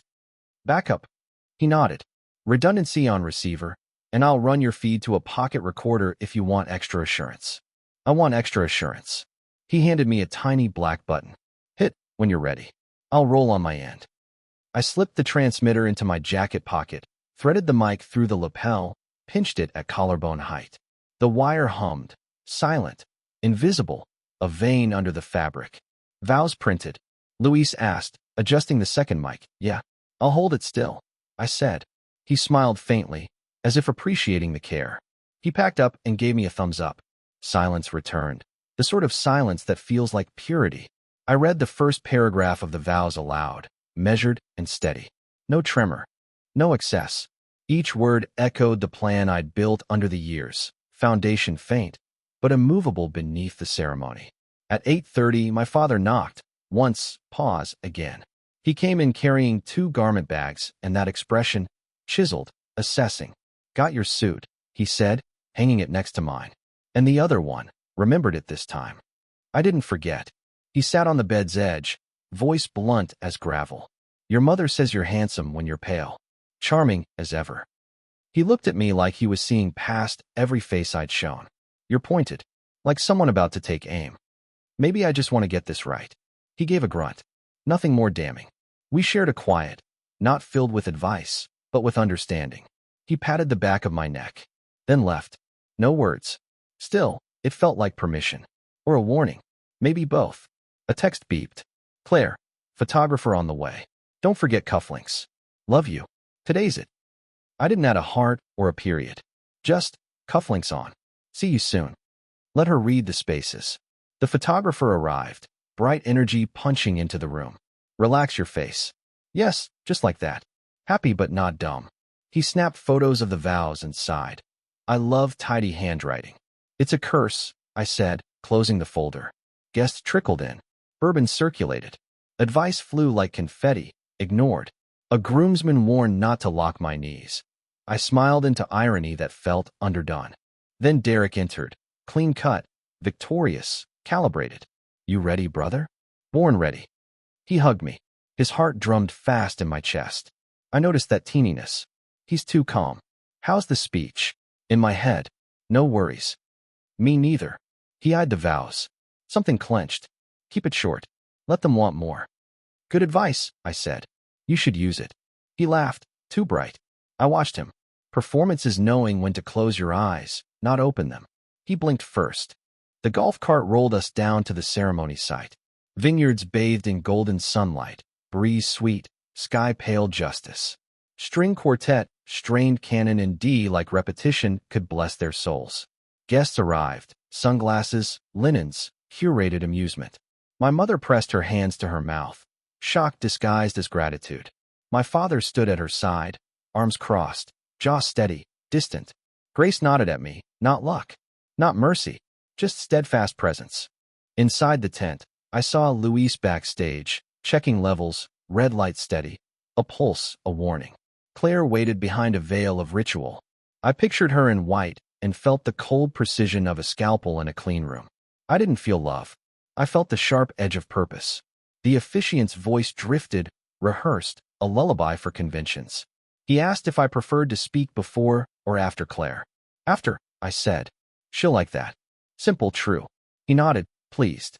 Backup? He nodded. Redundancy on receiver, and I'll run your feed to a pocket recorder if you want extra assurance. I want extra assurance. He handed me a tiny black button. Hit when you're ready. I'll roll on my end. I slipped the transmitter into my jacket pocket, threaded the mic through the lapel, pinched it at collarbone height. The wire hummed, silent, invisible, a vein under the fabric. Vows printed. Luis asked, adjusting the second mic. Yeah, I'll hold it still, I said. He smiled faintly, as if appreciating the care. He packed up and gave me a thumbs up. Silence returned, the sort of silence that feels like purity. I read the first paragraph of the vows aloud, measured and steady. No tremor, no excess. Each word echoed the plan I'd built under the years, foundation faint, but immovable beneath the ceremony. At 8:30, my father knocked. Once, pause, again. He came in carrying 2 garment bags, and that expression, chiseled, assessing. Got your suit, he said, hanging it next to mine. And the other one, remembered it this time. I didn't forget. He sat on the bed's edge, voice blunt as gravel. Your mother says you're handsome when you're pale. Charming as ever. He looked at me like he was seeing past every face I'd shown. You're pointed, like someone about to take aim. Maybe I just want to get this right. He gave a grunt. Nothing more damning. We shared a quiet, not filled with advice, but with understanding. He patted the back of my neck, then left. No words. Still, it felt like permission. Or a warning. Maybe both. A text beeped. Claire, photographer on the way. Don't forget cufflinks. Love you. Today's it. I didn't add a heart or a period. Just, cufflinks on. See you soon. Let her read the spaces. The photographer arrived, bright energy punching into the room. Relax your face. Yes, just like that. Happy but not dumb. He snapped photos of the vows and sighed. I love tidy handwriting. It's a curse, I said, closing the folder. Guests trickled in. Bourbon circulated. Advice flew like confetti, ignored. A groomsman warned not to lock my knees. I smiled into irony that felt underdone. Then Derek entered, clean cut, victorious, calibrated. You ready, brother? Born ready. He hugged me. His heart drummed fast in my chest. I noticed that teeniness. He's too calm. How's the speech? In my head. No worries. Me neither. He eyed the vows. Something clenched. Keep it short. Let them want more. Good advice, I said. You should use it. He laughed, too bright. I watched him. Performance is knowing when to close your eyes, not open them. He blinked first. The golf cart rolled us down to the ceremony site. Vineyards bathed in golden sunlight, breeze sweet, sky pale justice. String quartet, strained canon in D like repetition could bless their souls. Guests arrived, sunglasses, linens, curated amusement. My mother pressed her hands to her mouth, shock disguised as gratitude. My father stood at her side, arms crossed, jaw steady, distant. Grace nodded at me, not luck, not mercy, just steadfast presence. Inside the tent, I saw Luis backstage, checking levels, red light steady, a pulse, a warning. Claire waited behind a veil of ritual. I pictured her in white and felt the cold precision of a scalpel in a clean room. I didn't feel love. I felt the sharp edge of purpose. The officiant's voice drifted, rehearsed, a lullaby for conventions. He asked if I preferred to speak before or after Claire. After, I said. She'll like that. Simple, true. He nodded, pleased.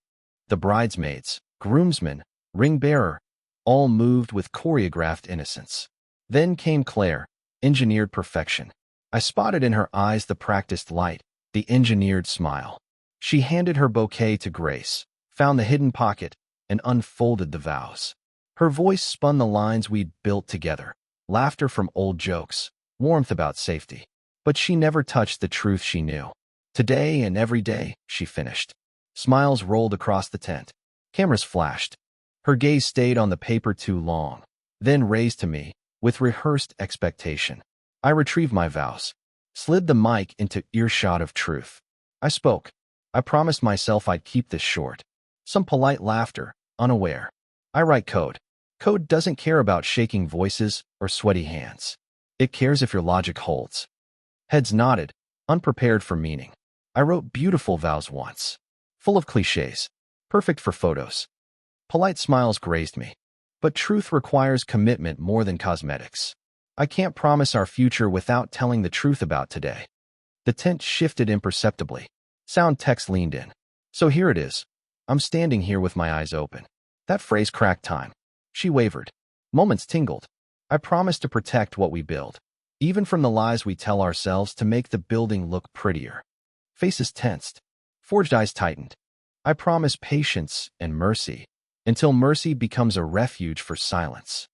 The bridesmaids, groomsmen, ring-bearer, all moved with choreographed innocence. Then came Claire, engineered perfection. I spotted in her eyes the practiced light, the engineered smile. She handed her bouquet to Grace, found the hidden pocket, and unfolded the vows. Her voice spun the lines we'd built together, laughter from old jokes, warmth about safety. But she never touched the truth she knew. Today and every day, she finished. Smiles rolled across the tent. Cameras flashed. Her gaze stayed on the paper too long, then raised to me, with rehearsed expectation. I retrieved my vows, slid the mic into earshot of truth. I spoke. I promised myself I'd keep this short. Some polite laughter, unaware. I write code. Code doesn't care about shaking voices or sweaty hands. It cares if your logic holds. Heads nodded, unprepared for meaning. I wrote beautiful vows once, full of cliches, perfect for photos. Polite smiles grazed me. But truth requires commitment more than cosmetics. I can't promise our future without telling the truth about today. The tent shifted imperceptibly. Sound text leaned in. So here it is. I'm standing here with my eyes open. That phrase cracked time. She wavered. Moments tingled. I promised to protect what we build, even from the lies we tell ourselves to make the building look prettier. Faces tensed. Forged eyes tightened. I promise patience and mercy, until mercy becomes a refuge for silence.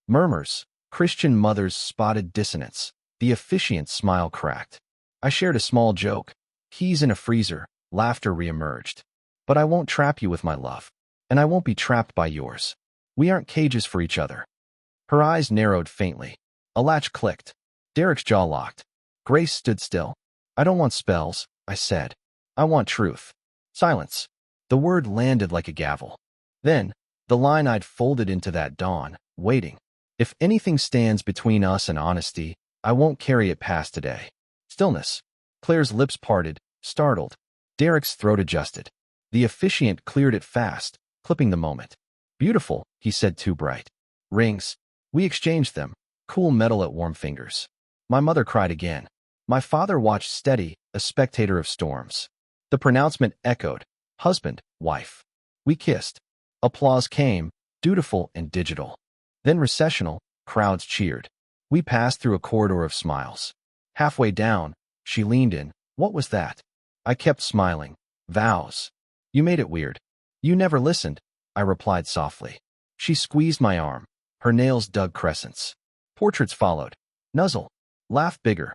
Murmurs. Christian mothers spotted dissonance. The officiant's smile cracked. I shared a small joke. Keys in a freezer. Laughter reemerged. But I won't trap you with my love, and I won't be trapped by yours. We aren't cages for each other. Her eyes narrowed faintly. A latch clicked. Derek's jaw locked. Grace stood still. I don't want spells, I said. I want truth. Silence. The word landed like a gavel. Then, the line I'd folded into that dawn, waiting. If anything stands between us and honesty, I won't carry it past today. Stillness. Claire's lips parted, startled. Derek's throat adjusted. The officiant cleared it fast, clipping the moment. Beautiful, he said, too bright. Rings. We exchanged them. Cool metal at warm fingers. My mother cried again. My father watched steady, a spectator of storms. The pronouncement echoed. Husband, wife. We kissed. Applause came, dutiful and digital. Then recessional, crowds cheered. We passed through a corridor of smiles. Halfway down, she leaned in. What was that? I kept smiling. Vows. You made it weird. You never listened, I replied softly. She squeezed my arm. Her nails dug crescents. Portraits followed. Nuzzle. Laugh bigger.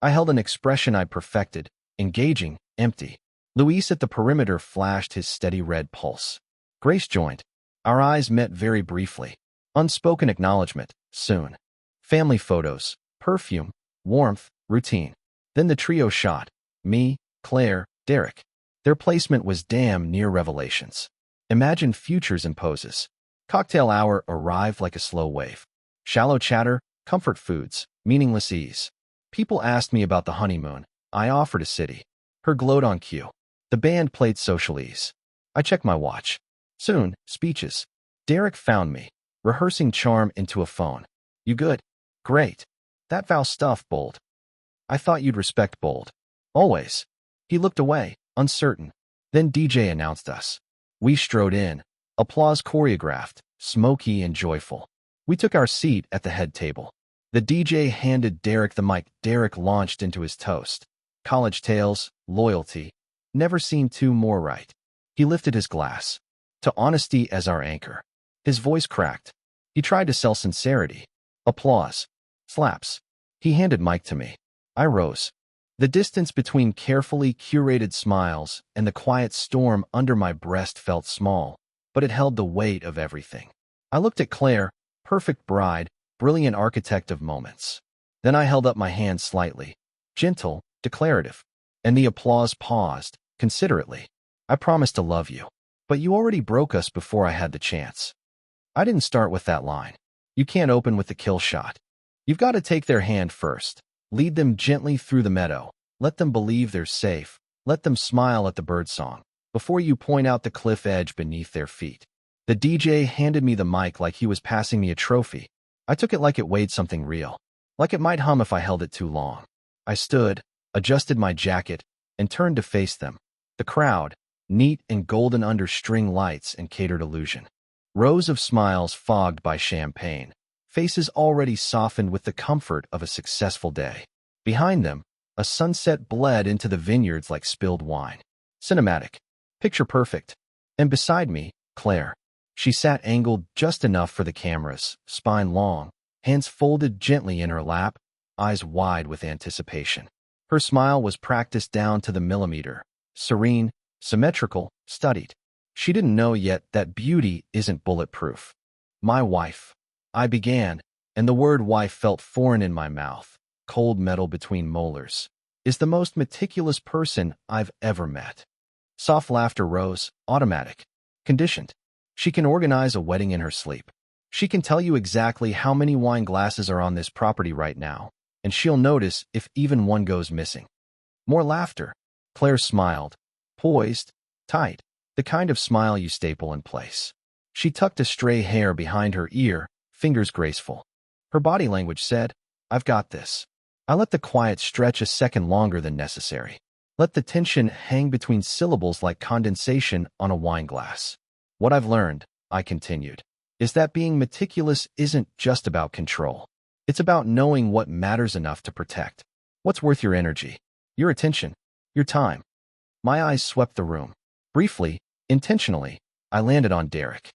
I held an expression I'd perfected, engaging, empty. Luis at the perimeter flashed his steady red pulse. Grace joined. Our eyes met very briefly. Unspoken acknowledgement, soon. Family photos, perfume, warmth, routine. Then the trio shot. Me, Claire, Derek. Their placement was damn near revelations. Imagine futures and poses. Cocktail hour arrived like a slow wave. Shallow chatter, comfort foods, meaningless ease. People asked me about the honeymoon. I offered a city. Her glowed on cue. The band played socialese. I checked my watch. Soon, speeches. Derek found me, rehearsing charm into a phone. You good? Great. That vow stuff, bold. I thought you'd respect bold. Always. He looked away, uncertain. Then DJ announced us. We strode in. Applause choreographed, smoky and joyful. We took our seat at the head table. The DJ handed Derek the mic. Derek launched into his toast. College tales, loyalty. Never seemed two more right. He lifted his glass. To honesty as our anchor. His voice cracked. He tried to sell sincerity. Applause. Slaps. He handed mic to me. I rose. The distance between carefully curated smiles and the quiet storm under my breast felt small, but it held the weight of everything. I looked at Claire, perfect bride, brilliant architect of moments. Then I held up my hand slightly, gentle, declarative, and the applause paused, considerately. I promised to love you, but you already broke us before I had the chance. I didn't start with that line. You can't open with the kill shot. You've got to take their hand first. Lead them gently through the meadow. Let them believe they're safe. Let them smile at the birdsong before you point out the cliff edge beneath their feet. The DJ handed me the mic like he was passing me a trophy. I took it like it weighed something real, like it might hum if I held it too long. I stood, adjusted my jacket, and turned to face them. The crowd, neat and golden under string lights and catered illusion. Rows of smiles fogged by champagne. Faces already softened with the comfort of a successful day. Behind them, a sunset bled into the vineyards like spilled wine. Cinematic. Picture perfect. And beside me, Claire. She sat angled just enough for the cameras, spine long, hands folded gently in her lap, eyes wide with anticipation. Her smile was practiced down to the millimeter. Serene, symmetrical, studied. She didn't know yet that beauty isn't bulletproof. My wife. I began, and the word wife felt foreign in my mouth, cold metal between molars, is the most meticulous person I've ever met. Soft laughter rose, automatic, conditioned. She can organize a wedding in her sleep. She can tell you exactly how many wine glasses are on this property right now, and she'll notice if even one goes missing. More laughter. Claire smiled, poised, tight, the kind of smile you staple in place. She tucked a stray hair behind her ear, fingers graceful. Her body language said, I've got this. I let the quiet stretch a second longer than necessary. Let the tension hang between syllables like condensation on a wine glass. What I've learned, I continued, is that being meticulous isn't just about control. It's about knowing what matters enough to protect. What's worth your energy, your attention, your time. My eyes swept the room. Briefly, intentionally, I landed on Derek.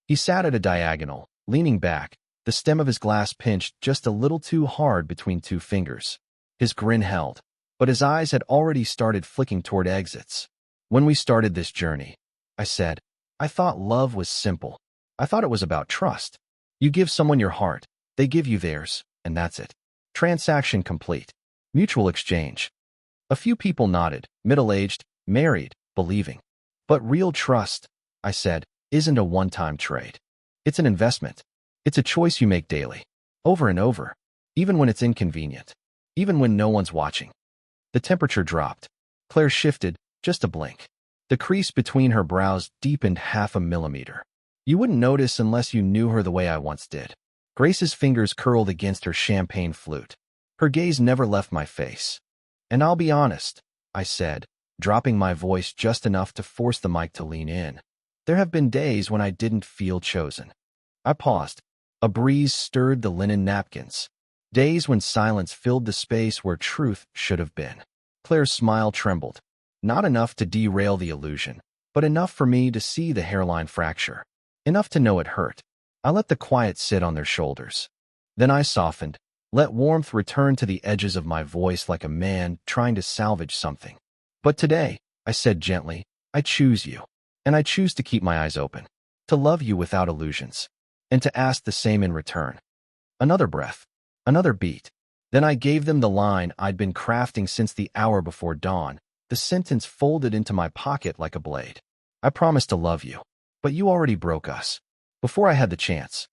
He sat at a diagonal, leaning back, the stem of his glass pinched just a little too hard between two fingers. His grin held, but his eyes had already started flicking toward exits. When we started this journey, I said, I thought love was simple. I thought it was about trust. You give someone your heart, they give you theirs, and that's it. Transaction complete. Mutual exchange. A few people nodded, middle-aged, married, believing. But real trust, I said, isn't a one-time trade. It's an investment. It's a choice you make daily, over and over, even when it's inconvenient, even when no one's watching. The temperature dropped. Claire shifted, just a blink. The crease between her brows deepened 0.5 millimeter. You wouldn't notice unless you knew her the way I once did. Grace's fingers curled against her champagne flute. Her gaze never left my face. And I'll be honest, I said, dropping my voice just enough to force the mic to lean in. There have been days when I didn't feel chosen. I paused. A breeze stirred the linen napkins. Days when silence filled the space where truth should have been. Claire's smile trembled. Not enough to derail the illusion, but enough for me to see the hairline fracture. Enough to know it hurt. I let the quiet sit on their shoulders. Then I softened, let warmth return to the edges of my voice like a man trying to salvage something. But today, I said gently, I choose you. And I choose to keep my eyes open. To love you without illusions. And to ask the same in return. Another breath. Another beat. Then I gave them the line I'd been crafting since the hour before dawn, the sentence folded into my pocket like a blade. I promised to love you. But you already broke us. Before I had the chance.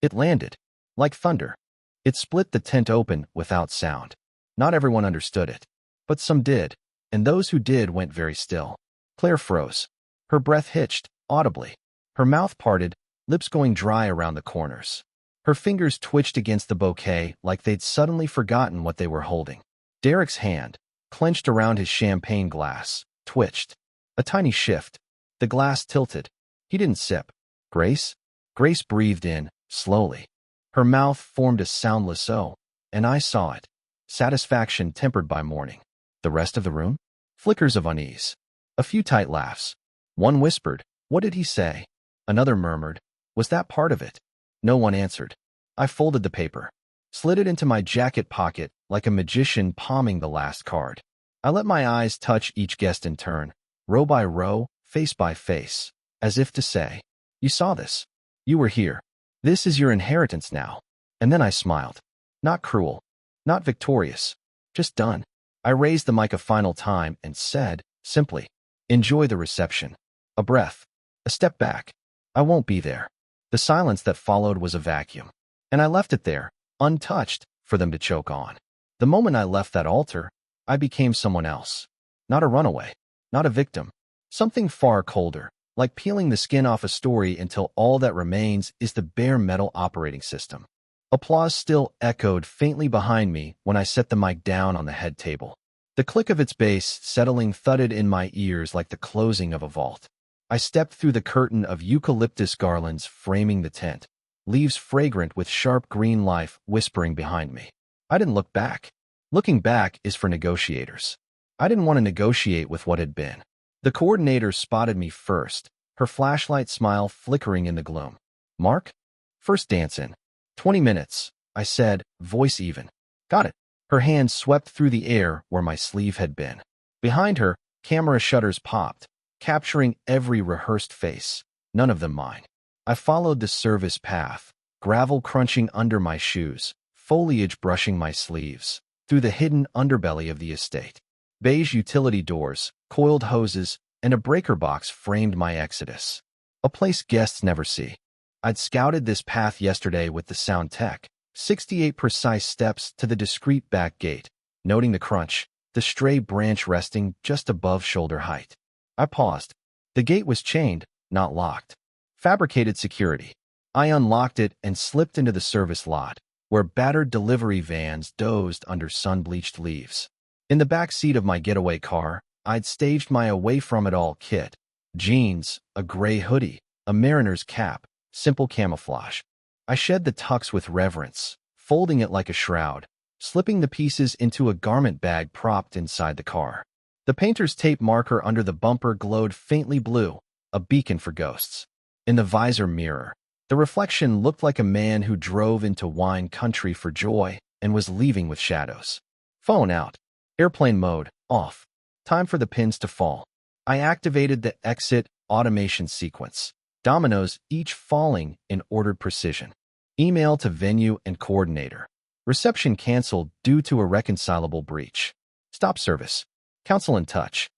It landed. Like thunder. It split the tent open without sound. Not everyone understood it. But some did. And those who did went very still. Claire froze. Her breath hitched, audibly. Her mouth parted, lips going dry around the corners. Her fingers twitched against the bouquet like they'd suddenly forgotten what they were holding. Derek's hand, clenched around his champagne glass, twitched. A tiny shift. The glass tilted. He didn't sip. Grace? Grace breathed in, slowly. Her mouth formed a soundless O, and I saw it. Satisfaction tempered by mourning. The rest of the room? Flickers of unease. A few tight laughs. One whispered, "What did he say?" Another murmured, "Was that part of it?" No one answered. I folded the paper, slid it into my jacket pocket like a magician palming the last card. I let my eyes touch each guest in turn, row by row, face by face, as if to say, "You saw this. You were here. This is your inheritance now." And then I smiled. Not cruel, not victorious, just done. I raised the mic a final time and said, simply, "Enjoy the reception." A breath, a step back. I won't be there. The silence that followed was a vacuum. And I left it there, untouched, for them to choke on. The moment I left that altar, I became someone else. Not a runaway, not a victim. Something far colder, like peeling the skin off a story until all that remains is the bare metal operating system. Applause still echoed faintly behind me when I set the mic down on the head table. The click of its bass settling thudded in my ears like the closing of a vault. I stepped through the curtain of eucalyptus garlands framing the tent, leaves fragrant with sharp green life whispering behind me. I didn't look back. Looking back is for negotiators. I didn't want to negotiate with what had been. The coordinator spotted me first, her flashlight smile flickering in the gloom. "Mark? First dance in 20 minutes, I said, voice even. "Got it." Her hand swept through the air where my sleeve had been. Behind her, camera shutters popped, capturing every rehearsed face, none of them mine. I followed the service path, gravel crunching under my shoes, foliage brushing my sleeves, through the hidden underbelly of the estate. Beige utility doors, coiled hoses, and a breaker box framed my exodus. A place guests never see. I'd scouted this path yesterday with the sound tech, 68 precise steps to the discreet back gate, noting the crunch, the stray branch resting just above shoulder height. I paused. The gate was chained, not locked. Fabricated security. I unlocked it and slipped into the service lot, where battered delivery vans dozed under sun-bleached leaves. In the back seat of my getaway car, I'd staged my away-from-it-all kit. Jeans, a gray hoodie, a mariner's cap, simple camouflage. I shed the tux with reverence, folding it like a shroud, slipping the pieces into a garment bag propped inside the car. The painter's tape marker under the bumper glowed faintly blue, a beacon for ghosts. In the visor mirror, the reflection looked like a man who drove into wine country for joy and was leaving with shadows. Phone out. Airplane mode, off. Time for the pins to fall. I activated the exit automation sequence. Dominoes, each falling in ordered precision. Email to venue and coordinator. Reception canceled due to irreconcilable breach. Stop service. Counsel in touch.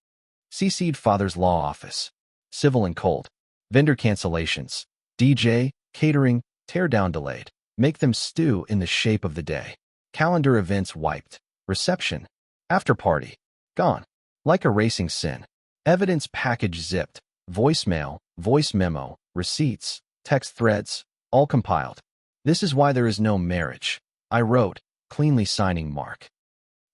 CC'd father's law office. Civil and cold. Vendor cancellations. DJ, catering, teardown delayed. Make them stew in the shape of the day. Calendar events wiped. Reception. After party. Gone. Like a racing sin. Evidence package zipped. Voicemail, voice memo, receipts, text threads, all compiled. This is why there is no marriage. I wrote, cleanly signing Mark.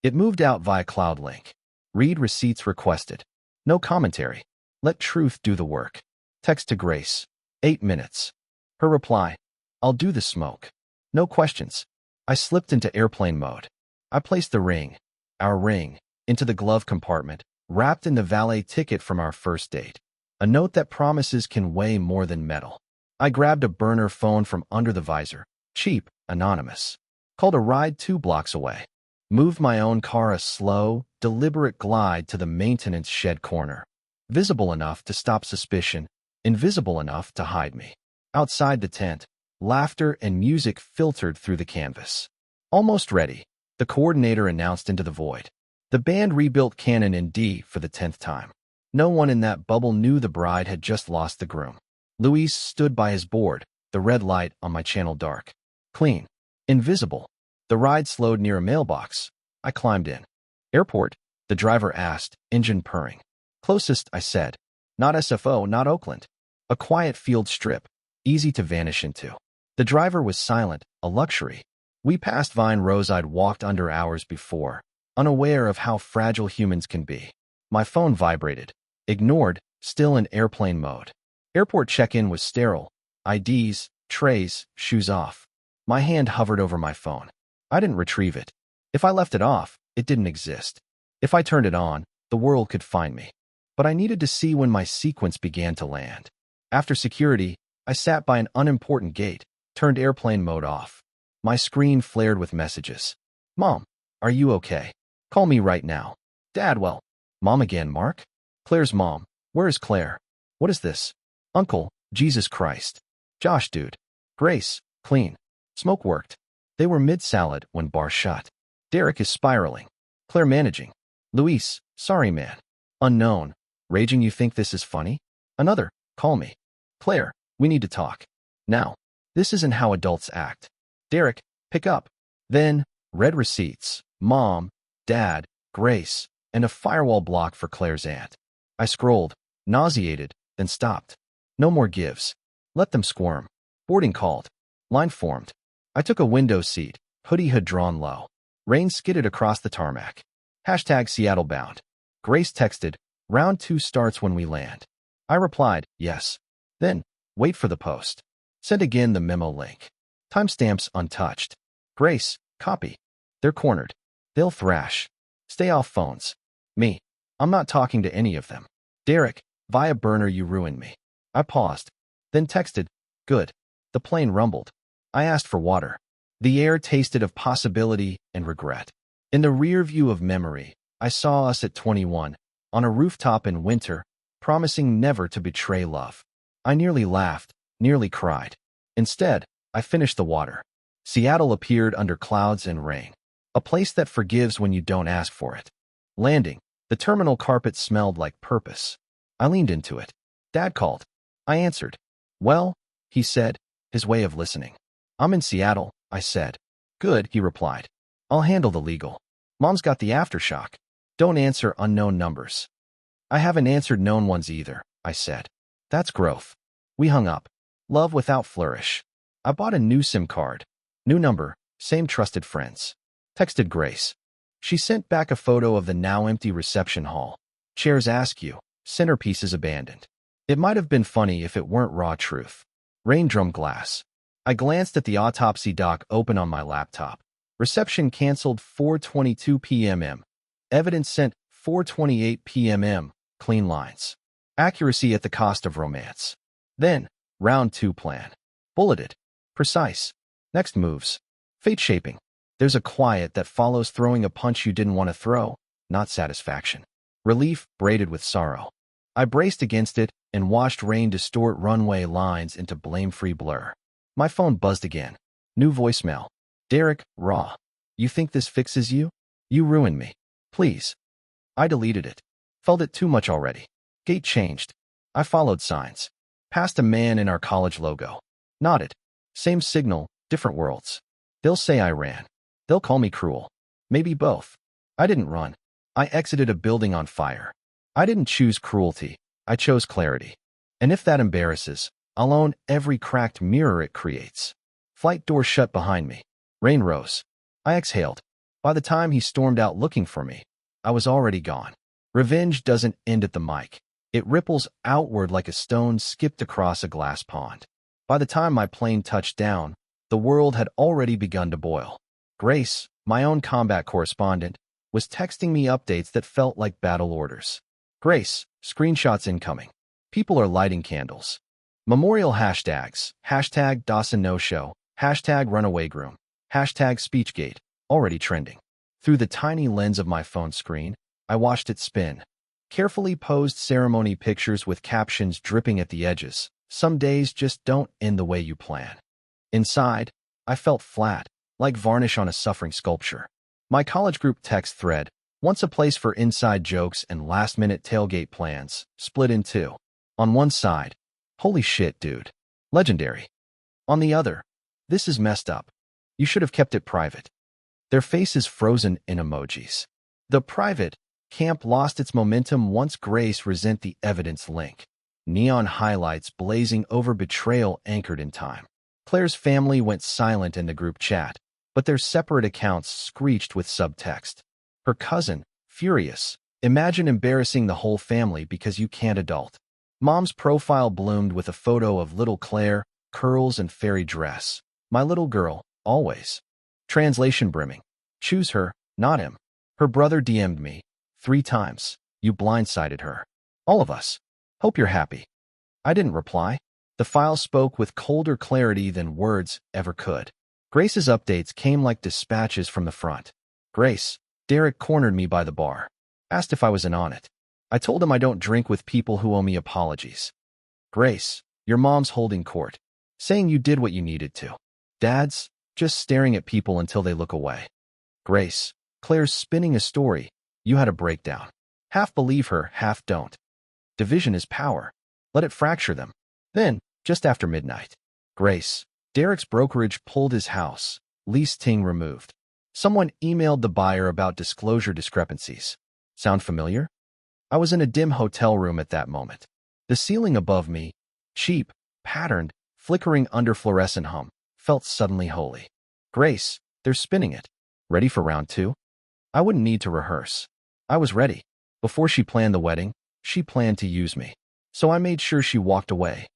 It moved out via cloud link. Read receipts requested. No commentary. Let truth do the work. Text to Grace. 8 minutes. Her reply. I'll do the smoke. No questions. I slipped into airplane mode. I placed the ring, our ring, into the glove compartment, wrapped in the valet ticket from our first date. A note that promises can weigh more than metal. I grabbed a burner phone from under the visor. Cheap, anonymous. Called a ride 2 blocks away. Moved my own car a slow, deliberate glide to the maintenance shed corner. Visible enough to stop suspicion, invisible enough to hide me. Outside the tent, laughter and music filtered through the canvas. Almost ready, the coordinator announced into the void. The band rebuilt Canon in D for the 10th time. No one in that bubble knew the bride had just lost the groom. Luis stood by his board, the red light on my channel dark. Clean. Invisible. The ride slowed near a mailbox. I climbed in. Airport? The driver asked, engine purring. Closest, I said. Not SFO, not Oakland. A quiet field strip, easy to vanish into. The driver was silent, a luxury. We passed vine rows I'd walked under hours before, unaware of how fragile humans can be. My phone vibrated. Ignored, still in airplane mode. Airport check-in was sterile. IDs, trays, shoes off. My hand hovered over my phone. I didn't retrieve it. If I left it off, it didn't exist. If I turned it on, the world could find me. But I needed to see when my sequence began to land. After security, I sat by an unimportant gate, turned airplane mode off. My screen flared with messages. Mom, are you okay? Call me right now. Dad, well. Mom again, Mark? Claire's mom. Where is Claire? What is this? Uncle, Jesus Christ. Josh, dude. Grace, clean. Smoke worked. They were mid-salad when bar shut. Derek is spiraling. Claire managing. Luis, sorry man. Unknown. Raging, you think this is funny? Another, call me. Claire, we need to talk. Now. This isn't how adults act. Derek, pick up. Then, read receipts. Mom, Dad, Grace, and a firewall block for Claire's aunt. I scrolled, nauseated, then stopped. No more gives. Let them squirm. Boarding called. Line formed. I took a window seat, hoodie hood drawn low. Rain skidded across the tarmac. Hashtag Seattle bound. Grace texted, round 2 starts when we land. I replied, yes. Then, wait for the post. Send again the memo link. Timestamps untouched. Grace, copy. They're cornered. They'll thrash. Stay off phones. Me. I'm not talking to any of them. Derek, via burner you ruined me. I paused. Then texted, good. The plane rumbled. I asked for water. The air tasted of possibility and regret. In the rear view of memory, I saw us at 21, on a rooftop in winter, promising never to betray love. I nearly laughed, nearly cried. Instead, I finished the water. Seattle appeared under clouds and rain. A place that forgives when you don't ask for it. Landing. The terminal carpet smelled like purpose. I leaned into it. Dad called. I answered. Well, he said, his way of listening. I'm in Seattle, I said. Good, he replied. I'll handle the legal. Mom's got the aftershock. Don't answer unknown numbers. I haven't answered known ones either, I said. That's growth. We hung up. Love without flourish. I bought a new SIM card. New number, same trusted friends. Texted Grace. She sent back a photo of the now empty reception hall. Chairs askew, centerpieces abandoned. It might have been funny if it weren't raw truth. Rain drum glass. I glanced at the autopsy doc open on my laptop. Reception canceled 4:22 p.m. Evidence sent 4:28 p.m. Clean lines. Accuracy at the cost of romance. Then, round 2 plan. Bulleted. Precise. Next moves. Fate shaping. There's a quiet that follows throwing a punch you didn't want to throw, not satisfaction. Relief braided with sorrow. I braced against it and watched rain distort runway lines into blame-free blur. My phone buzzed again. New voicemail. Derek, raw. You think this fixes you? You ruined me. Please. I deleted it. Felt it too much already. Gate changed. I followed signs. Passed a man in our college logo. Nodded. Same signal, different worlds. They'll say I ran. They'll call me cruel. Maybe both. I didn't run. I exited a building on fire. I didn't choose cruelty. I chose clarity. And if that embarrasses, I'll own every cracked mirror it creates. Flight door shut behind me. Rain rose. I exhaled. By the time he stormed out looking for me, I was already gone. Revenge doesn't end at the mic. It ripples outward like a stone skipped across a glass pond. By the time my plane touched down, the world had already begun to boil. Grace, my own combat correspondent, was texting me updates that felt like battle orders. Grace, screenshots incoming. People are lighting candles. Memorial hashtags, hashtag Dawson no show, hashtag runaway groom, hashtag speechgate, already trending. Through the tiny lens of my phone screen, I watched it spin. Carefully posed ceremony pictures with captions dripping at the edges. Some days just don't end the way you plan. Inside, I felt flat, like varnish on a suffering sculpture. My college group text thread, once a place for inside jokes and last-minute tailgate plans, split in two. On one side, holy shit, dude. Legendary. On the other, this is messed up. You should have kept it private. Their faces frozen in emojis. The private camp lost its momentum once Grace resent the evidence link. Neon highlights blazing over betrayal anchored in time. Claire's family went silent in the group chat, but their separate accounts screeched with subtext. Her cousin, furious. Imagine embarrassing the whole family because you can't adult. Mom's profile bloomed with a photo of little Claire, curls and fairy dress. My little girl, always. Translation brimming. Choose her, not him. Her brother DM'd me 3 times. You blindsided her. All of us. Hope you're happy. I didn't reply. The file spoke with colder clarity than words ever could. Grace's updates came like dispatches from the front. Grace, Derek cornered me by the bar. Asked if I was in on it. I told him I don't drink with people who owe me apologies. Grace, your mom's holding court, saying you did what you needed to. Dad's just staring at people until they look away. Grace, Claire's spinning a story. You had a breakdown. Half believe her, half don't. Division is power. Let it fracture them. Then, just after midnight. Grace, Derek's brokerage pulled his house. Lease ting removed. Someone emailed the buyer about disclosure discrepancies. Sound familiar? I was in a dim hotel room at that moment. The ceiling above me, cheap, patterned, flickering under fluorescent hum, felt suddenly holy. Grace, they're spinning it. Ready for round 2? I wouldn't need to rehearse. I was ready. Before she planned the wedding, she planned to use me. So I made sure she walked away.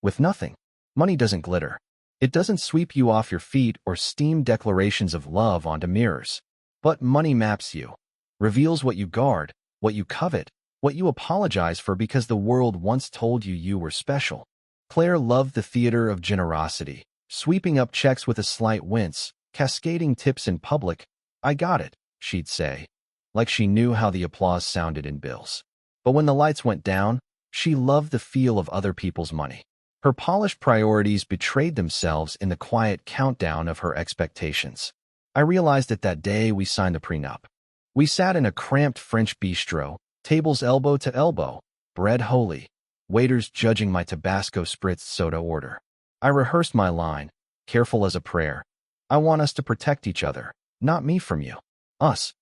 With nothing. Money doesn't glitter. It doesn't sweep you off your feet or steam declarations of love onto mirrors. But money maps you. Reveals what you guard, what you covet, what you apologize for because the world once told you you were special. Claire loved the theater of generosity, sweeping up checks with a slight wince, cascading tips in public. I got it, she'd say, like she knew how the applause sounded in bills. But when the lights went down, she loved the feel of other people's money. Her polished priorities betrayed themselves in the quiet countdown of her expectations. I realized it that day we signed the prenup. We sat in a cramped French bistro, tables elbow to elbow, bread holy, waiters judging my Tabasco spritzed soda order. I rehearsed my line, careful as a prayer. I want us to protect each other, not me from you. Us.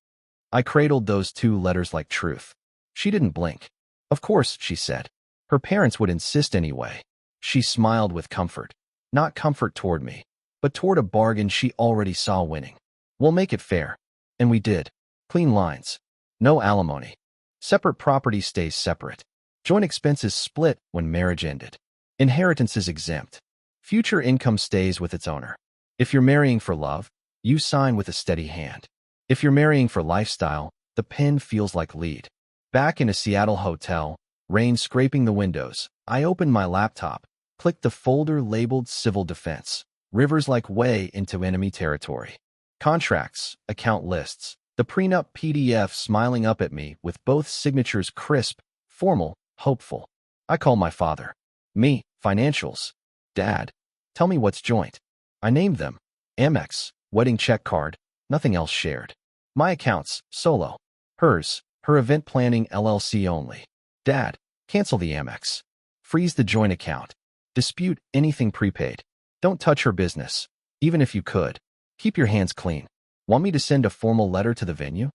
I cradled those 2 letters like truth. She didn't blink. Of course, she said. Her parents would insist anyway. She smiled with comfort. Not comfort toward me, but toward a bargain she already saw winning. We'll make it fair. And we did. Clean lines. No alimony. Separate property stays separate. Joint expenses split when marriage ended. Inheritances exempt. Future income stays with its owner. If you're marrying for love, you sign with a steady hand. If you're marrying for lifestyle, the pen feels like lead. Back in a Seattle hotel, rain scraping the windows, I opened my laptop, clicked the folder labeled Civil Defense. Rivers like way into enemy territory. Contracts, account lists, the prenup PDF smiling up at me with both signatures crisp, formal, hopeful. I call my father. Me, financials. Dad, tell me what's joint. I named them. Amex, wedding check card, nothing else shared. My accounts, solo. Hers, her event planning LLC only. Dad, cancel the Amex. Freeze the joint account. Dispute anything prepaid. Don't touch her business, even if you could. Keep your hands clean. Want me to send a formal letter to the venue?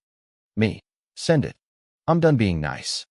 Me. Send it. I'm done being nice.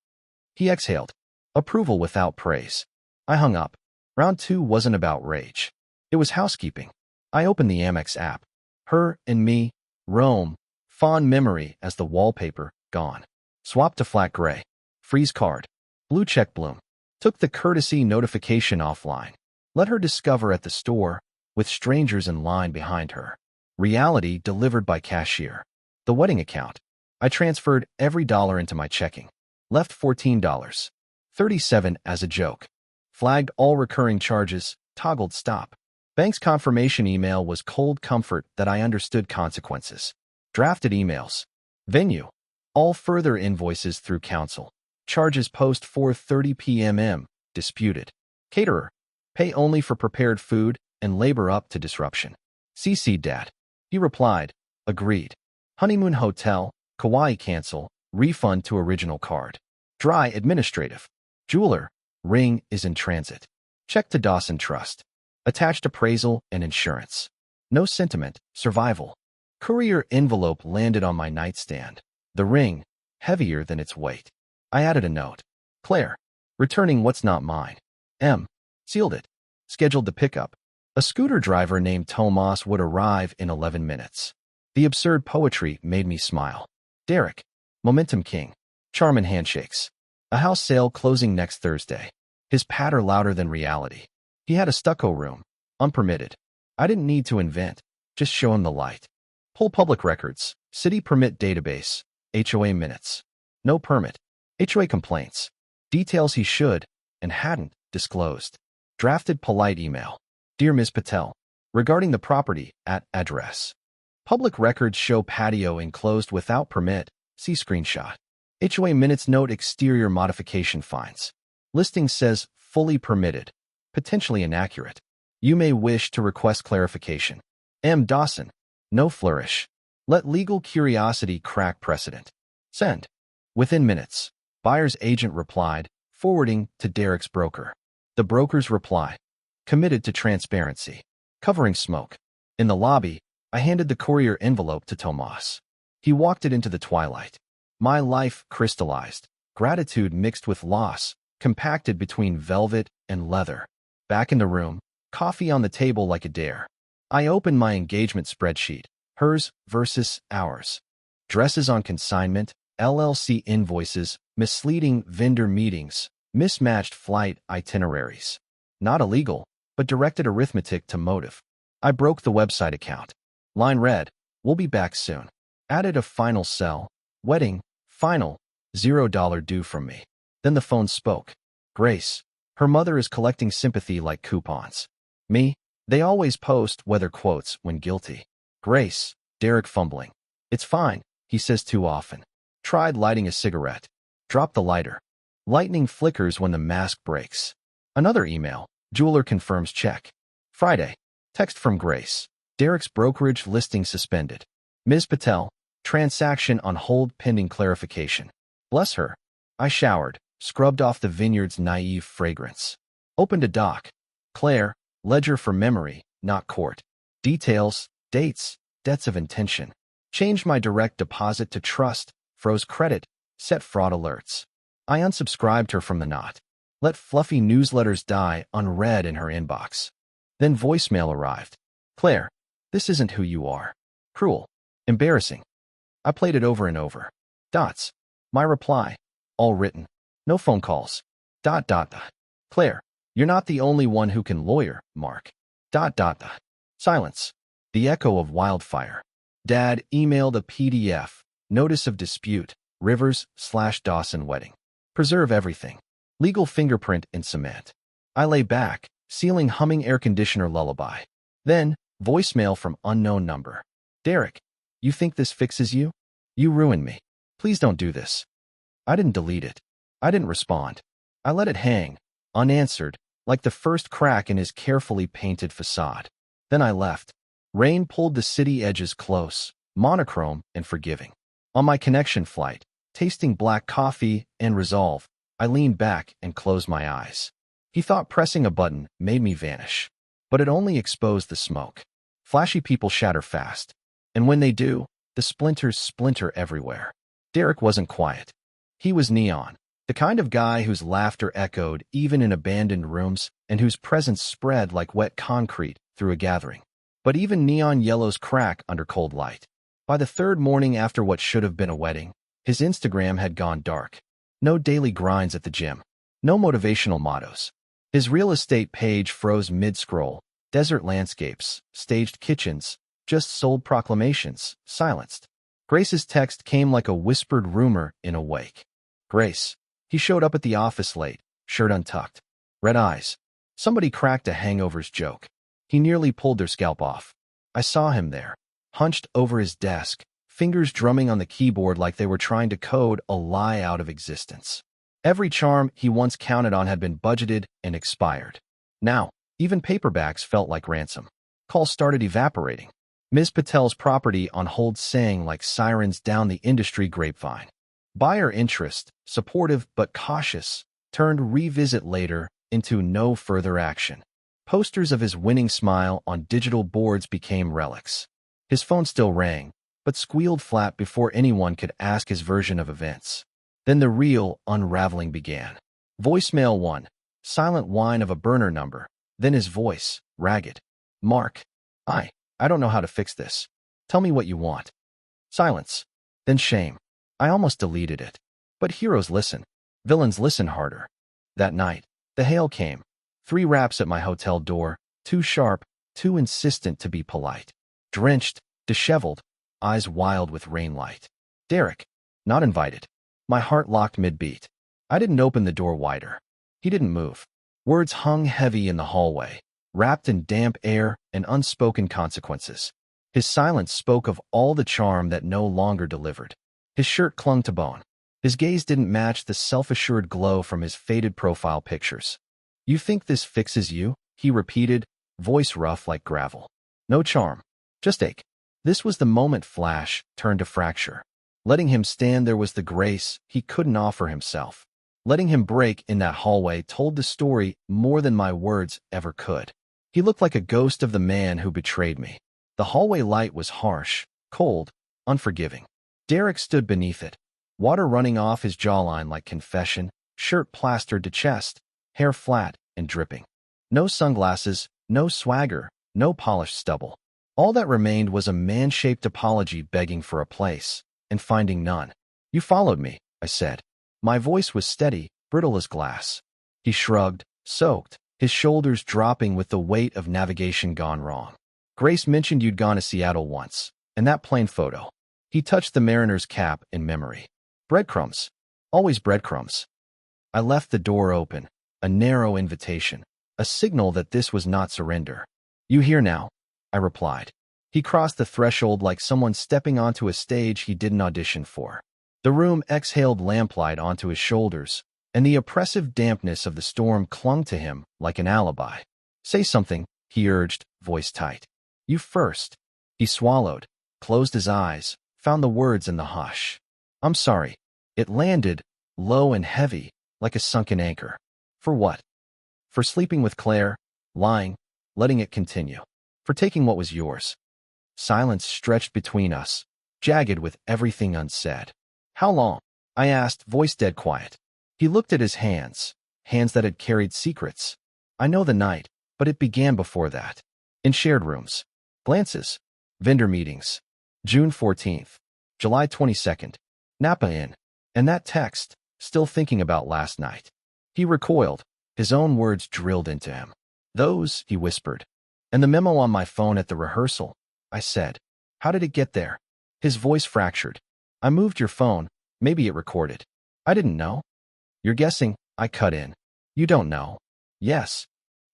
He exhaled. Approval without praise. I hung up. Round 2 wasn't about rage. It was housekeeping. I opened the Amex app. Her and me, Rome, fond memory as the wallpaper, gone. Swap to flat gray. Freeze card. Blue check bloom. Took the courtesy notification offline. Let her discover at the store, with strangers in line behind her. Reality delivered by cashier. The wedding account. I transferred every dollar into my checking. Left $14.37 as a joke. Flagged all recurring charges, toggled stop. Bank's confirmation email was cold comfort that I understood consequences. Drafted emails. Venue. All further invoices through counsel. Charges post 4:30 p.m. Disputed. Caterer. Pay only for prepared food and labor up to disruption. CC Dad. He replied, agreed. Honeymoon hotel, Kauai cancel, refund to original card. Dry administrative. Jeweler, ring is in transit. Check to Dawson Trust. Attached appraisal and insurance. No sentiment, survival. Courier envelope landed on my nightstand. The ring, heavier than its weight. I added a note. Claire, returning what's not mine. M. Sealed it. Scheduled the pickup. A scooter driver named Tomas would arrive in 11 minutes. The absurd poetry made me smile. Derek. Momentum king. Charm and handshakes. A house sale closing next Thursday. His patter louder than reality. He had a stucco room. Unpermitted. I didn't need to invent. Just show him the light. Pull public records. City permit database. HOA minutes. No permit. HOA complaints. Details he should, and hadn't, disclosed. Drafted polite email. Dear Ms. Patel, regarding the property, at address. Public records show patio enclosed without permit. See screenshot. HOA minutes note exterior modification fines. Listing says fully permitted. Potentially inaccurate. You may wish to request clarification. M. Dawson. No flourish. Let legal curiosity crack precedent. Send. Within minutes. Buyer's agent replied, forwarding to Derek's broker. The broker's reply. Committed to transparency. Covering smoke. In the lobby, I handed the courier envelope to Tomas. He walked it into the twilight. My life crystallized. Gratitude mixed with loss, compacted between velvet and leather. Back in the room, coffee on the table like a dare. I opened my engagement spreadsheet. Hers versus ours. Dresses on consignment, LLC invoices, misleading vendor meetings, mismatched flight itineraries. Not illegal, but directed arithmetic to motive. I broke the website account. Line read, we'll be back soon. Added a final cell. Wedding, final, $0 due from me. Then the phone spoke. Grace. Her mother is collecting sympathy like coupons. Me. They always post weather quotes when guilty. Grace. Derek fumbling. It's fine, he says too often. Tried lighting a cigarette. Drop the lighter. Lightning flickers when the mask breaks. Another email. Jeweler confirms check. Friday. Text from Grace. Derek's brokerage listing suspended. Ms. Patel. Transaction on hold pending clarification. Bless her. I showered, scrubbed off the vineyard's naive fragrance. Opened a doc. Claire. Ledger for memory, not court. Details, dates, debts of intention. Changed my direct deposit to trust, froze credit, set fraud alerts. I unsubscribed her from the knot. Let fluffy newsletters die unread in her inbox. Then voicemail arrived. Claire, this isn't who you are. Cruel. Embarrassing. I played it over and over. Dots. My reply. All written. No phone calls. Dot. Claire, you're not the only one who can lawyer, Mark. Dot dot dot. Silence. The echo of wildfire. Dad emailed a PDF. Notice of dispute. Rivers/Dawson wedding. Preserve everything. Legal fingerprint in cement. I lay back, ceiling humming air conditioner lullaby. Then, voicemail from unknown number. Derek, you think this fixes you? You ruined me. Please don't do this. I didn't delete it. I didn't respond. I let it hang, unanswered, like the first crack in his carefully painted facade. Then I left. Rain pulled the city edges close, monochrome and forgiving. On my connection flight, tasting black coffee and resolve, I leaned back and closed my eyes. He thought pressing a button made me vanish. But it only exposed the smoke. Flashy people shatter fast. And when they do, the splinters splinter everywhere. Derek wasn't quiet. He was neon. The kind of guy whose laughter echoed even in abandoned rooms and whose presence spread like wet concrete through a gathering. But even neon yellows crack under cold light. By the third morning after what should have been a wedding, his Instagram had gone dark. No daily grinds at the gym. No motivational mottos. His real estate page froze mid-scroll. Desert landscapes, staged kitchens, just sold proclamations, silenced. Grace's text came like a whispered rumor in a wake. Grace. He showed up at the office late, shirt untucked. Red eyes. Somebody cracked a hangover's joke. He nearly pulled their scalp off. I saw him there, hunched over his desk, fingers drumming on the keyboard like they were trying to code a lie out of existence. Every charm he once counted on had been budgeted and expired. Now, even paperbacks felt like ransom. Calls started evaporating. Ms. Patel's property on hold sang like sirens down the industry grapevine. Buyer interest, supportive but cautious, turned revisit later into no further action. Posters of his winning smile on digital boards became relics. His phone still rang, but squealed flat before anyone could ask his version of events. Then the real unraveling began. Voicemail 1, silent whine of a burner number. Then his voice, ragged. Mark, I don't know how to fix this. Tell me what you want. Silence. Then shame. I almost deleted it. But heroes listen. Villains listen harder. That night, the hail came. 3 raps at my hotel door, too sharp, too insistent to be polite. Drenched, disheveled, eyes wild with rain light. Derek, not invited. My heart locked mid-beat. I didn't open the door wider. He didn't move. Words hung heavy in the hallway, wrapped in damp air and unspoken consequences. His silence spoke of all the charm that no longer delivered. His shirt clung to bone. His gaze didn't match the self-assured glow from his faded profile pictures. You think this fixes you? He repeated, voice rough like gravel. No charm. Just ache. This was the moment flash turned to fracture. Letting him stand there was the grace he couldn't offer himself. Letting him break in that hallway told the story more than my words ever could. He looked like a ghost of the man who betrayed me. The hallway light was harsh, cold, unforgiving. Derek stood beneath it, water running off his jawline like confession, shirt plastered to chest, hair flat and dripping. No sunglasses, no swagger, no polished stubble. All that remained was a man-shaped apology begging for a place, and finding none. You followed me, I said. My voice was steady, brittle as glass. He shrugged, soaked, his shoulders dropping with the weight of navigation gone wrong. Grace mentioned you'd gone to Seattle once, and that plane photo. He touched the mariner's cap in memory. Breadcrumbs. Always breadcrumbs. I left the door open, a narrow invitation, a signal that this was not surrender. You here now? I replied. He crossed the threshold like someone stepping onto a stage he didn't audition for. The room exhaled lamplight onto his shoulders, and the oppressive dampness of the storm clung to him like an alibi. Say something, he urged, voice tight. You first. He swallowed, closed his eyes, found the words in the hush. I'm sorry. It landed, low and heavy, like a sunken anchor. For what? For sleeping with Claire, lying, letting it continue. For taking what was yours. Silence stretched between us, jagged with everything unsaid. How long? I asked, voice dead quiet. He looked at his hands, hands that had carried secrets. I know the night, but it began before that. In shared rooms. Glances. Vendor meetings. June 14th. July 22nd. Napa Inn. And that text, still thinking about last night. He recoiled, his own words drilled into him. Those, he whispered. And the memo on my phone at the rehearsal, I said. How did it get there? His voice fractured. I moved your phone. Maybe it recorded. I didn't know. You're guessing, I cut in. You don't know. Yes.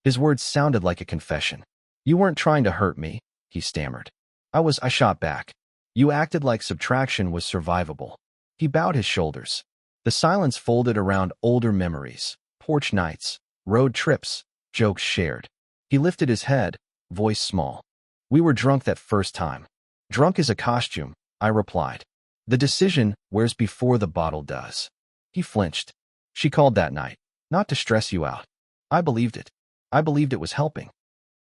His words sounded like a confession. You weren't trying to hurt me, he stammered. I shot back. You acted like subtraction was survivable. He bowed his shoulders. The silence folded around older memories, porch nights, road trips, jokes shared. He lifted his head, voice small. We were drunk that first time. Drunk is a costume, I replied. The decision wears before the bottle does. He flinched. She called that night, not to stress you out. I believed it. I believed it was helping.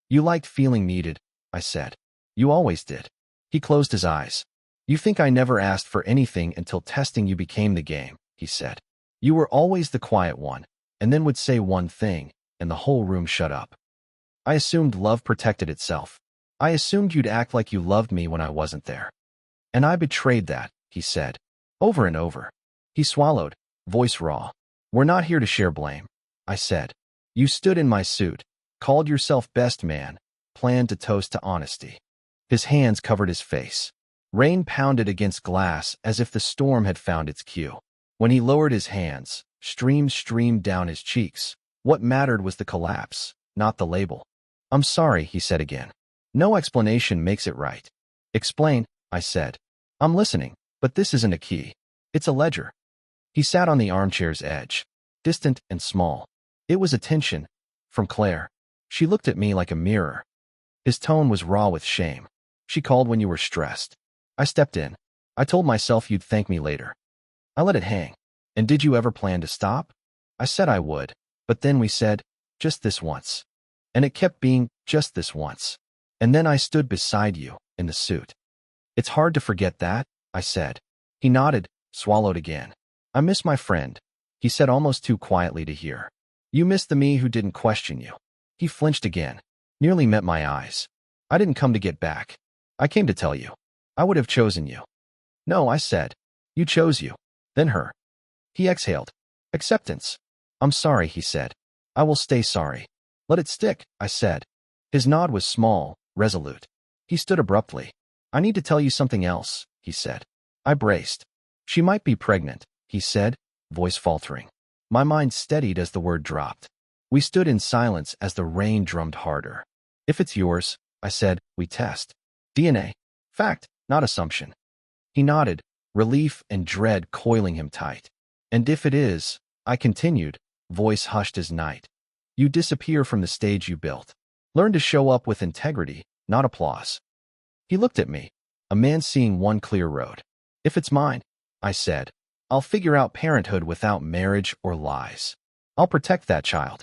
You liked feeling needed, I said. You always did. He closed his eyes. You think I never asked for anything until testing you became the game, he said. You were always the quiet one, and then would say one thing, and the whole room shut up. I assumed love protected itself. I assumed you'd act like you loved me when I wasn't there. And I betrayed that, he said, over and over. He swallowed, voice raw. We're not here to share blame, I said. You stood in my suit, called yourself best man, planned to toast to honesty. His hands covered his face. Rain pounded against glass as if the storm had found its cue. When he lowered his hands, streams streamed down his cheeks. What mattered was the collapse, not the label. I'm sorry, he said again. No explanation makes it right. Explain, I said. I'm listening, but this isn't a key. It's a ledger. He sat on the armchair's edge, distant and small. It was attention, from Claire. She looked at me like a mirror. His tone was raw with shame. She called when you were stressed. I stepped in. I told myself you'd thank me later. I let it hang. And did you ever plan to stop? I said I would, but then we said, just this once. And it kept being just this once. And then I stood beside you, in the suit. It's hard to forget that, I said. He nodded, swallowed again. I miss my friend, he said almost too quietly to hear. You miss the me who didn't question you. He flinched again, nearly met my eyes. I didn't come to get back. I came to tell you. I would have chosen you. No, I said. You chose you. Then her. He exhaled. Acceptance. I'm sorry, he said. I will stay sorry. Let it stick, I said. His nod was small, resolute. He stood abruptly. I need to tell you something else, he said. I braced. She might be pregnant, he said, voice faltering. My mind steadied as the word dropped. We stood in silence as the rain drummed harder. If it's yours, I said, we test. DNA. Fact, not assumption. He nodded, relief and dread coiling him tight. And if it is, I continued, voice hushed as night. You disappear from the stage you built. Learn to show up with integrity, not applause. He looked at me, a man seeing one clear road. If it's mine, I said, I'll figure out parenthood without marriage or lies. I'll protect that child.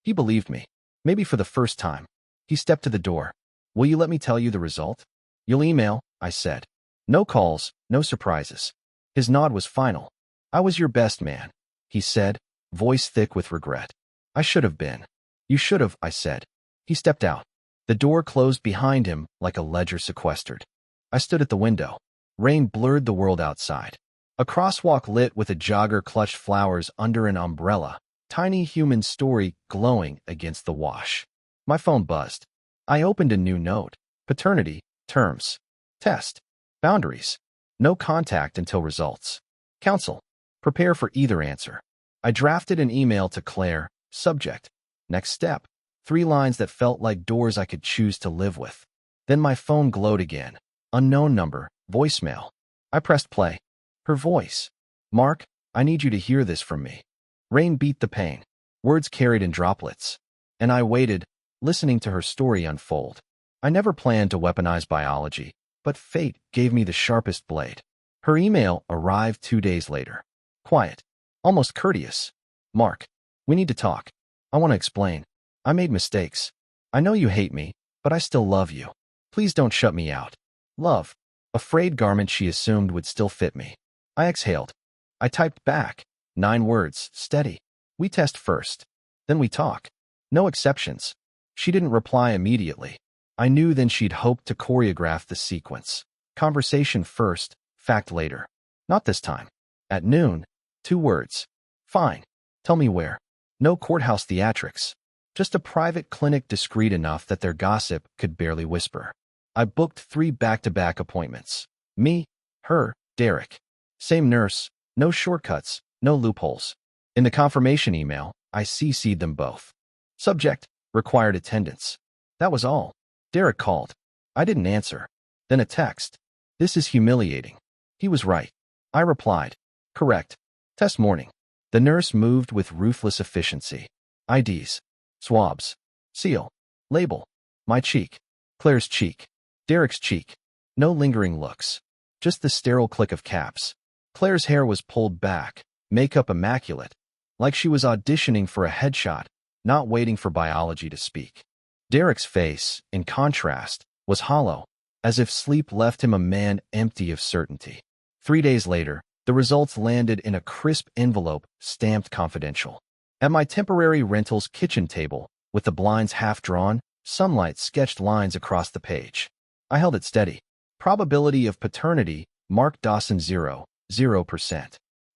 He believed me, maybe for the first time. He stepped to the door. Will you let me tell you the result? You'll email, I said. No calls, no surprises. His nod was final. I was your best man, he said, voice thick with regret. I should have been. You should have, I said. He stepped out. The door closed behind him like a ledger sequestered. I stood at the window. Rain blurred the world outside. A crosswalk lit with a jogger clutched flowers under an umbrella, tiny human story glowing against the wash. My phone buzzed. I opened a new note. Paternity, terms, test, boundaries, no contact until results. Counsel, prepare for either answer. I drafted an email to Claire, subject, next step, 3 lines that felt like doors I could choose to live with. Then my phone glowed again. Unknown number, voicemail. I pressed play. Her voice. Mark, I need you to hear this from me. Rain beat the pain. Words carried in droplets. And I waited, listening to her story unfold. I never planned to weaponize biology, but fate gave me the sharpest blade. Her email arrived 2 days later. Quiet. Almost courteous. Mark, we need to talk. I want to explain. I made mistakes. I know you hate me, but I still love you. Please don't shut me out. Love. A frayed garment she assumed would still fit me. I exhaled. I typed back. 9 words, steady. We test first. Then we talk. No exceptions. She didn't reply immediately. I knew then she'd hoped to choreograph the sequence. Conversation first, fact later. Not this time. At noon, 2 words. Fine. Tell me where. No courthouse theatrics. Just a private clinic discreet enough that their gossip could barely whisper. I booked 3 back-to-back appointments. Me, her, Derek. Same nurse, no shortcuts, no loopholes. In the confirmation email, I CC'd them both. Subject, required attendance. That was all. Derek called. I didn't answer. Then a text. This is humiliating. He was right. I replied. Correct. Test morning. The nurse moved with ruthless efficiency. IDs. Swabs. Seal. Label. My cheek. Claire's cheek. Derek's cheek. No lingering looks. Just the sterile click of caps. Claire's hair was pulled back, makeup immaculate, like she was auditioning for a headshot, not waiting for biology to speak. Derek's face, in contrast, was hollow, as if sleep left him a man empty of certainty. 3 days later, the results landed in a crisp envelope stamped confidential. At my temporary rental's kitchen table, with the blinds half drawn, sunlight sketched lines across the page. I held it steady. Probability of paternity, Mark Dawson 0%.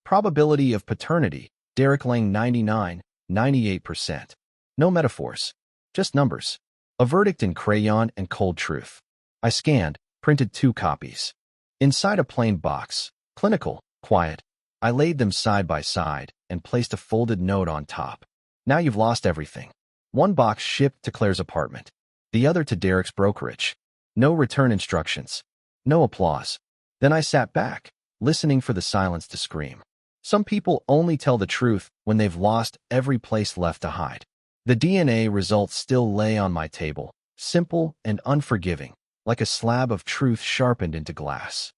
Probability of paternity, Derek Lang 98%. No metaphors, just numbers. A verdict in crayon and cold truth. I scanned, printed 2 copies. Inside a plain box, clinical, quiet, I laid them side by side and placed a folded note on top. Now you've lost everything. One box shipped to Claire's apartment, the other to Derek's brokerage. No return instructions. No applause. Then I sat back, listening for the silence to scream. Some people only tell the truth when they've lost every place left to hide. The DNA results still lay on my table, simple and unforgiving, like a slab of truth sharpened into glass.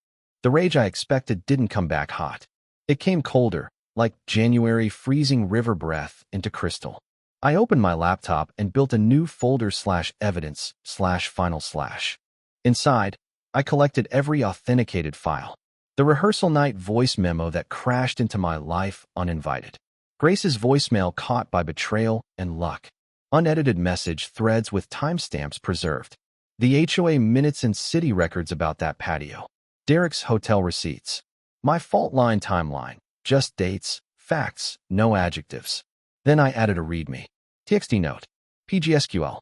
The rage I expected didn't come back hot. It came colder, like January freezing river breath into crystal. I opened my laptop and built a new folder/evidence/final/. Inside, I collected every authenticated file. The rehearsal night voice memo that crashed into my life uninvited. Grace's voicemail caught by betrayal and luck. Unedited message threads with timestamps preserved. The HOA minutes and city records about that patio. Derek's hotel receipts. My fault line timeline. Just dates, facts, no adjectives. Then I added a readme. TXT note. PGSQL.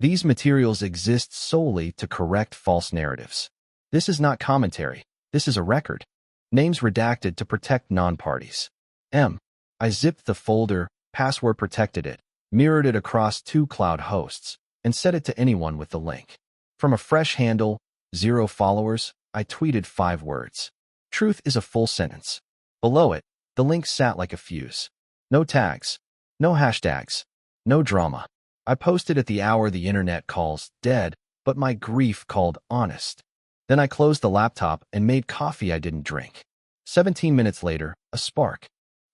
These materials exist solely to correct false narratives. This is not commentary. This is a record. Names redacted to protect non-parties. I zipped the folder, password protected it, mirrored it across 2 cloud hosts, and set it to anyone with the link. From a fresh handle, 0 followers, I tweeted 5 words. Truth is a full sentence. Below it, the link sat like a fuse. No tags. No hashtags. No drama. I posted at the hour the internet calls dead, but my grief called honest. Then I closed the laptop and made coffee I didn't drink. 17 minutes later, a spark.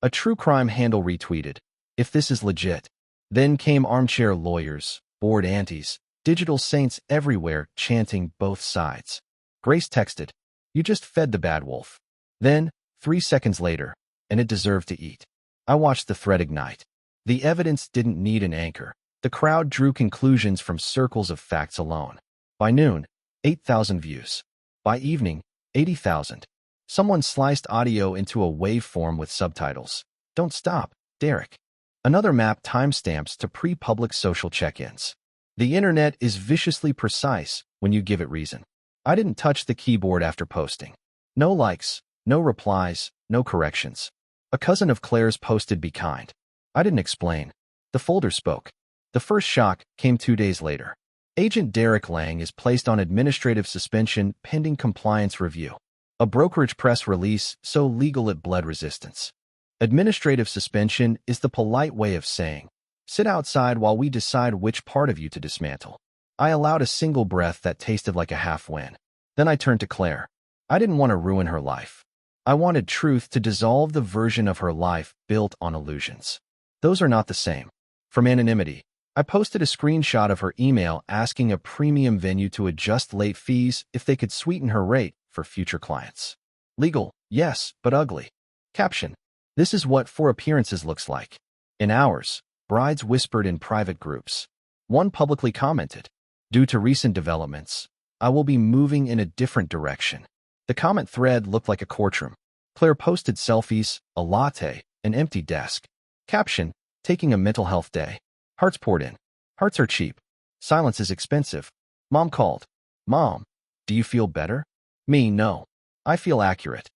A true crime handle retweeted. If this is legit. Then came armchair lawyers, bored aunties, digital saints everywhere chanting both sides. Grace texted, "You just fed the bad wolf." Then, 3 seconds later, and it deserved to eat. I watched the thread ignite. The evidence didn't need an anchor. The crowd drew conclusions from circles of facts alone. By noon, 8,000 views. By evening, 80,000. Someone sliced audio into a waveform with subtitles. Don't stop, Derek. Another mapped timestamps to pre-public social check-ins. The internet is viciously precise when you give it reason. I didn't touch the keyboard after posting. No likes, no replies, no corrections. A cousin of Claire's posted "Be kind." I didn't explain. The folder spoke. The first shock came 2 days later. Agent Derek Lang is placed on administrative suspension pending compliance review. A brokerage press release so legal it bled resistance. Administrative suspension is the polite way of saying, sit outside while we decide which part of you to dismantle. I allowed a single breath that tasted like a half-win. Then I turned to Claire. I didn't want to ruin her life. I wanted truth to dissolve the version of her life built on illusions. Those are not the same. From anonymity, I posted a screenshot of her email asking a premium venue to adjust late fees if they could sweeten her rate for future clients. Legal, yes, but ugly. Caption. This is what 4 appearances looks like. In hours, brides whispered in private groups. One publicly commented, due to recent developments, I will be moving in a different direction. The comment thread looked like a courtroom. Claire posted selfies, a latte, an empty desk. Caption. Taking a mental health day. Hearts poured in. Hearts are cheap. Silence is expensive. Mom called. Mom, do you feel better? Me, no. I feel accurate.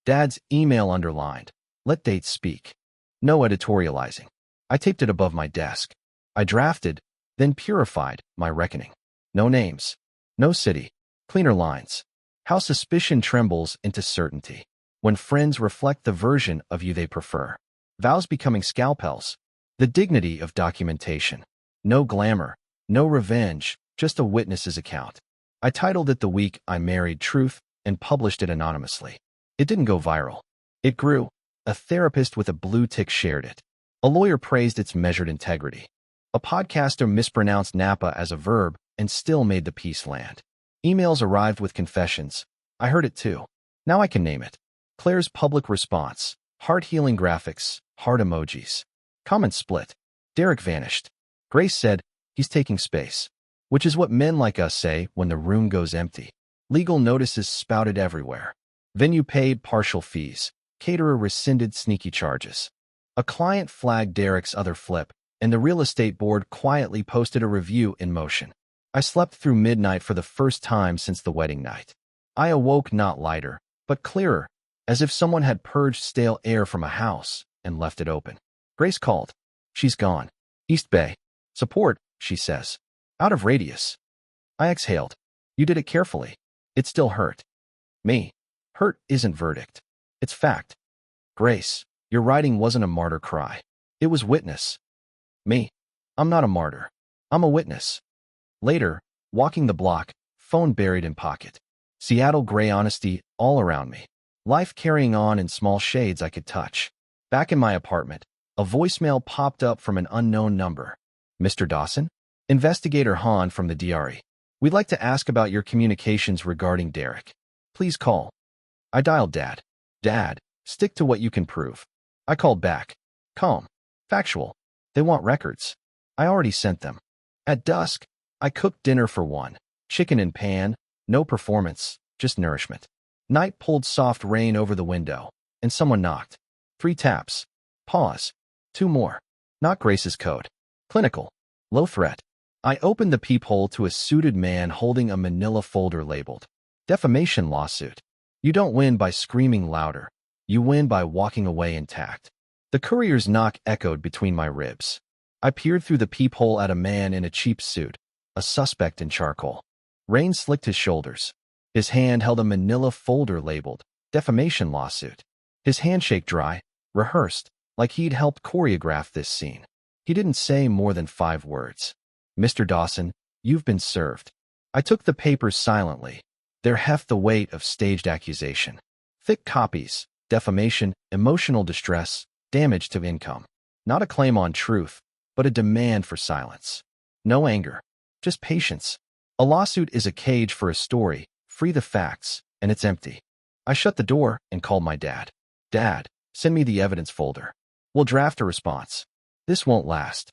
Dad's email underlined. Let dates speak. No editorializing. I taped it above my desk. I drafted, then purified my reckoning. No names. No city. Cleaner lines. How suspicion trembles into certainty. When friends reflect the version of you they prefer. Vows becoming scalpels. The dignity of documentation. No glamour. No revenge. Just a witness's account. I titled it The Week I Married Truth and published it anonymously. It didn't go viral. It grew. A therapist with a blue tick shared it. A lawyer praised its measured integrity. A podcaster mispronounced Napa as a verb and still made the piece land. Emails arrived with confessions. I heard it too. Now I can name it. Claire's public response. Heart-healing graphics. Heart emojis. Comments split. Derek vanished. Grace said, he's taking space. Which is what men like us say when the room goes empty. Legal notices spouted everywhere. Venue paid partial fees. Caterer rescinded sneaky charges. A client flagged Derek's other flip, and the real estate board quietly posted a review in motion. I slept through midnight for the first time since the wedding night. I awoke not lighter, but clearer, as if someone had purged stale air from a house and left it open. Grace called. She's gone. East Bay. Support, she says. Out of radius. I exhaled. You did it carefully. It still hurt. Me. Hurt isn't verdict. It's fact. Grace, your writing wasn't a martyr cry. It was witness. Me. I'm not a martyr. I'm a witness. Later, walking the block, phone buried in pocket. Seattle gray honesty all around me. Life carrying on in small shades I could touch. Back in my apartment, a voicemail popped up from an unknown number. Mr. Dawson? Investigator Hahn from the DRE. We'd like to ask about your communications regarding Derek. Please call. I dialed Dad. Dad, stick to what you can prove. I called back. Calm. Factual. They want records. I already sent them. At dusk, I cooked dinner for one. Chicken in pan, no performance, just nourishment. Night pulled soft rain over the window, and someone knocked. 3 taps. Pause. 2 more. Not Grace's code. Clinical. Low threat. I opened the peephole to a suited man holding a manila folder labeled defamation lawsuit. You don't win by screaming louder. You win by walking away intact. The courier's knock echoed between my ribs. I peered through the peephole at a man in a cheap suit, a suspect in charcoal. Rain slicked his shoulders. His hand held a manila folder labeled defamation lawsuit. His handshake dry, rehearsed, like he'd helped choreograph this scene. He didn't say more than 5 words. Mr. Dawson, you've been served. I took the papers silently. Their heft the weight of staged accusation. Thick copies, defamation, emotional distress, damage to income. Not a claim on truth, but a demand for silence. No anger, just patience. A lawsuit is a cage for a story, free the facts, and it's empty. I shut the door and called my dad. Dad, send me the evidence folder. We'll draft a response. This won't last.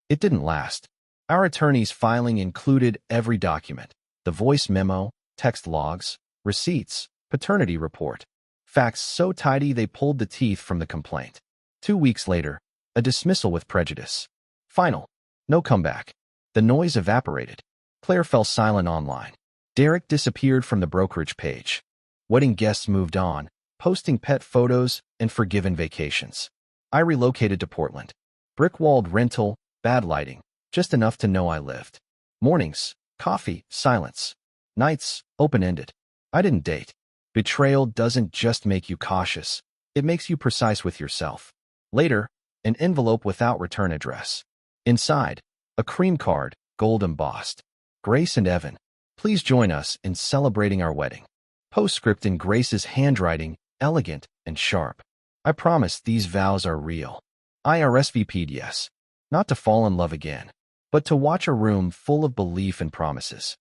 It didn't last. Our attorney's filing included every document. The voice memo, text logs, receipts, paternity report. Facts so tidy they pulled the teeth from the complaint. 2 weeks later, a dismissal with prejudice. Final. No comeback. The noise evaporated. Claire fell silent online. Derek disappeared from the brokerage page. Wedding guests moved on, posting pet photos and forgiven vacations. I relocated to Portland. Brick-walled rental, bad lighting, just enough to know I lived. Mornings, coffee, silence. Nights, open-ended. I didn't date. Betrayal doesn't just make you cautious. It makes you precise with yourself. Later, an envelope without return address. Inside, a cream card, gold embossed. Grace and Evan, please join us in celebrating our wedding. Postscript in Grace's handwriting, elegant and sharp. I promise these vows are real. I RSVP'd yes. Not to fall in love again, but to watch a room full of belief and promises.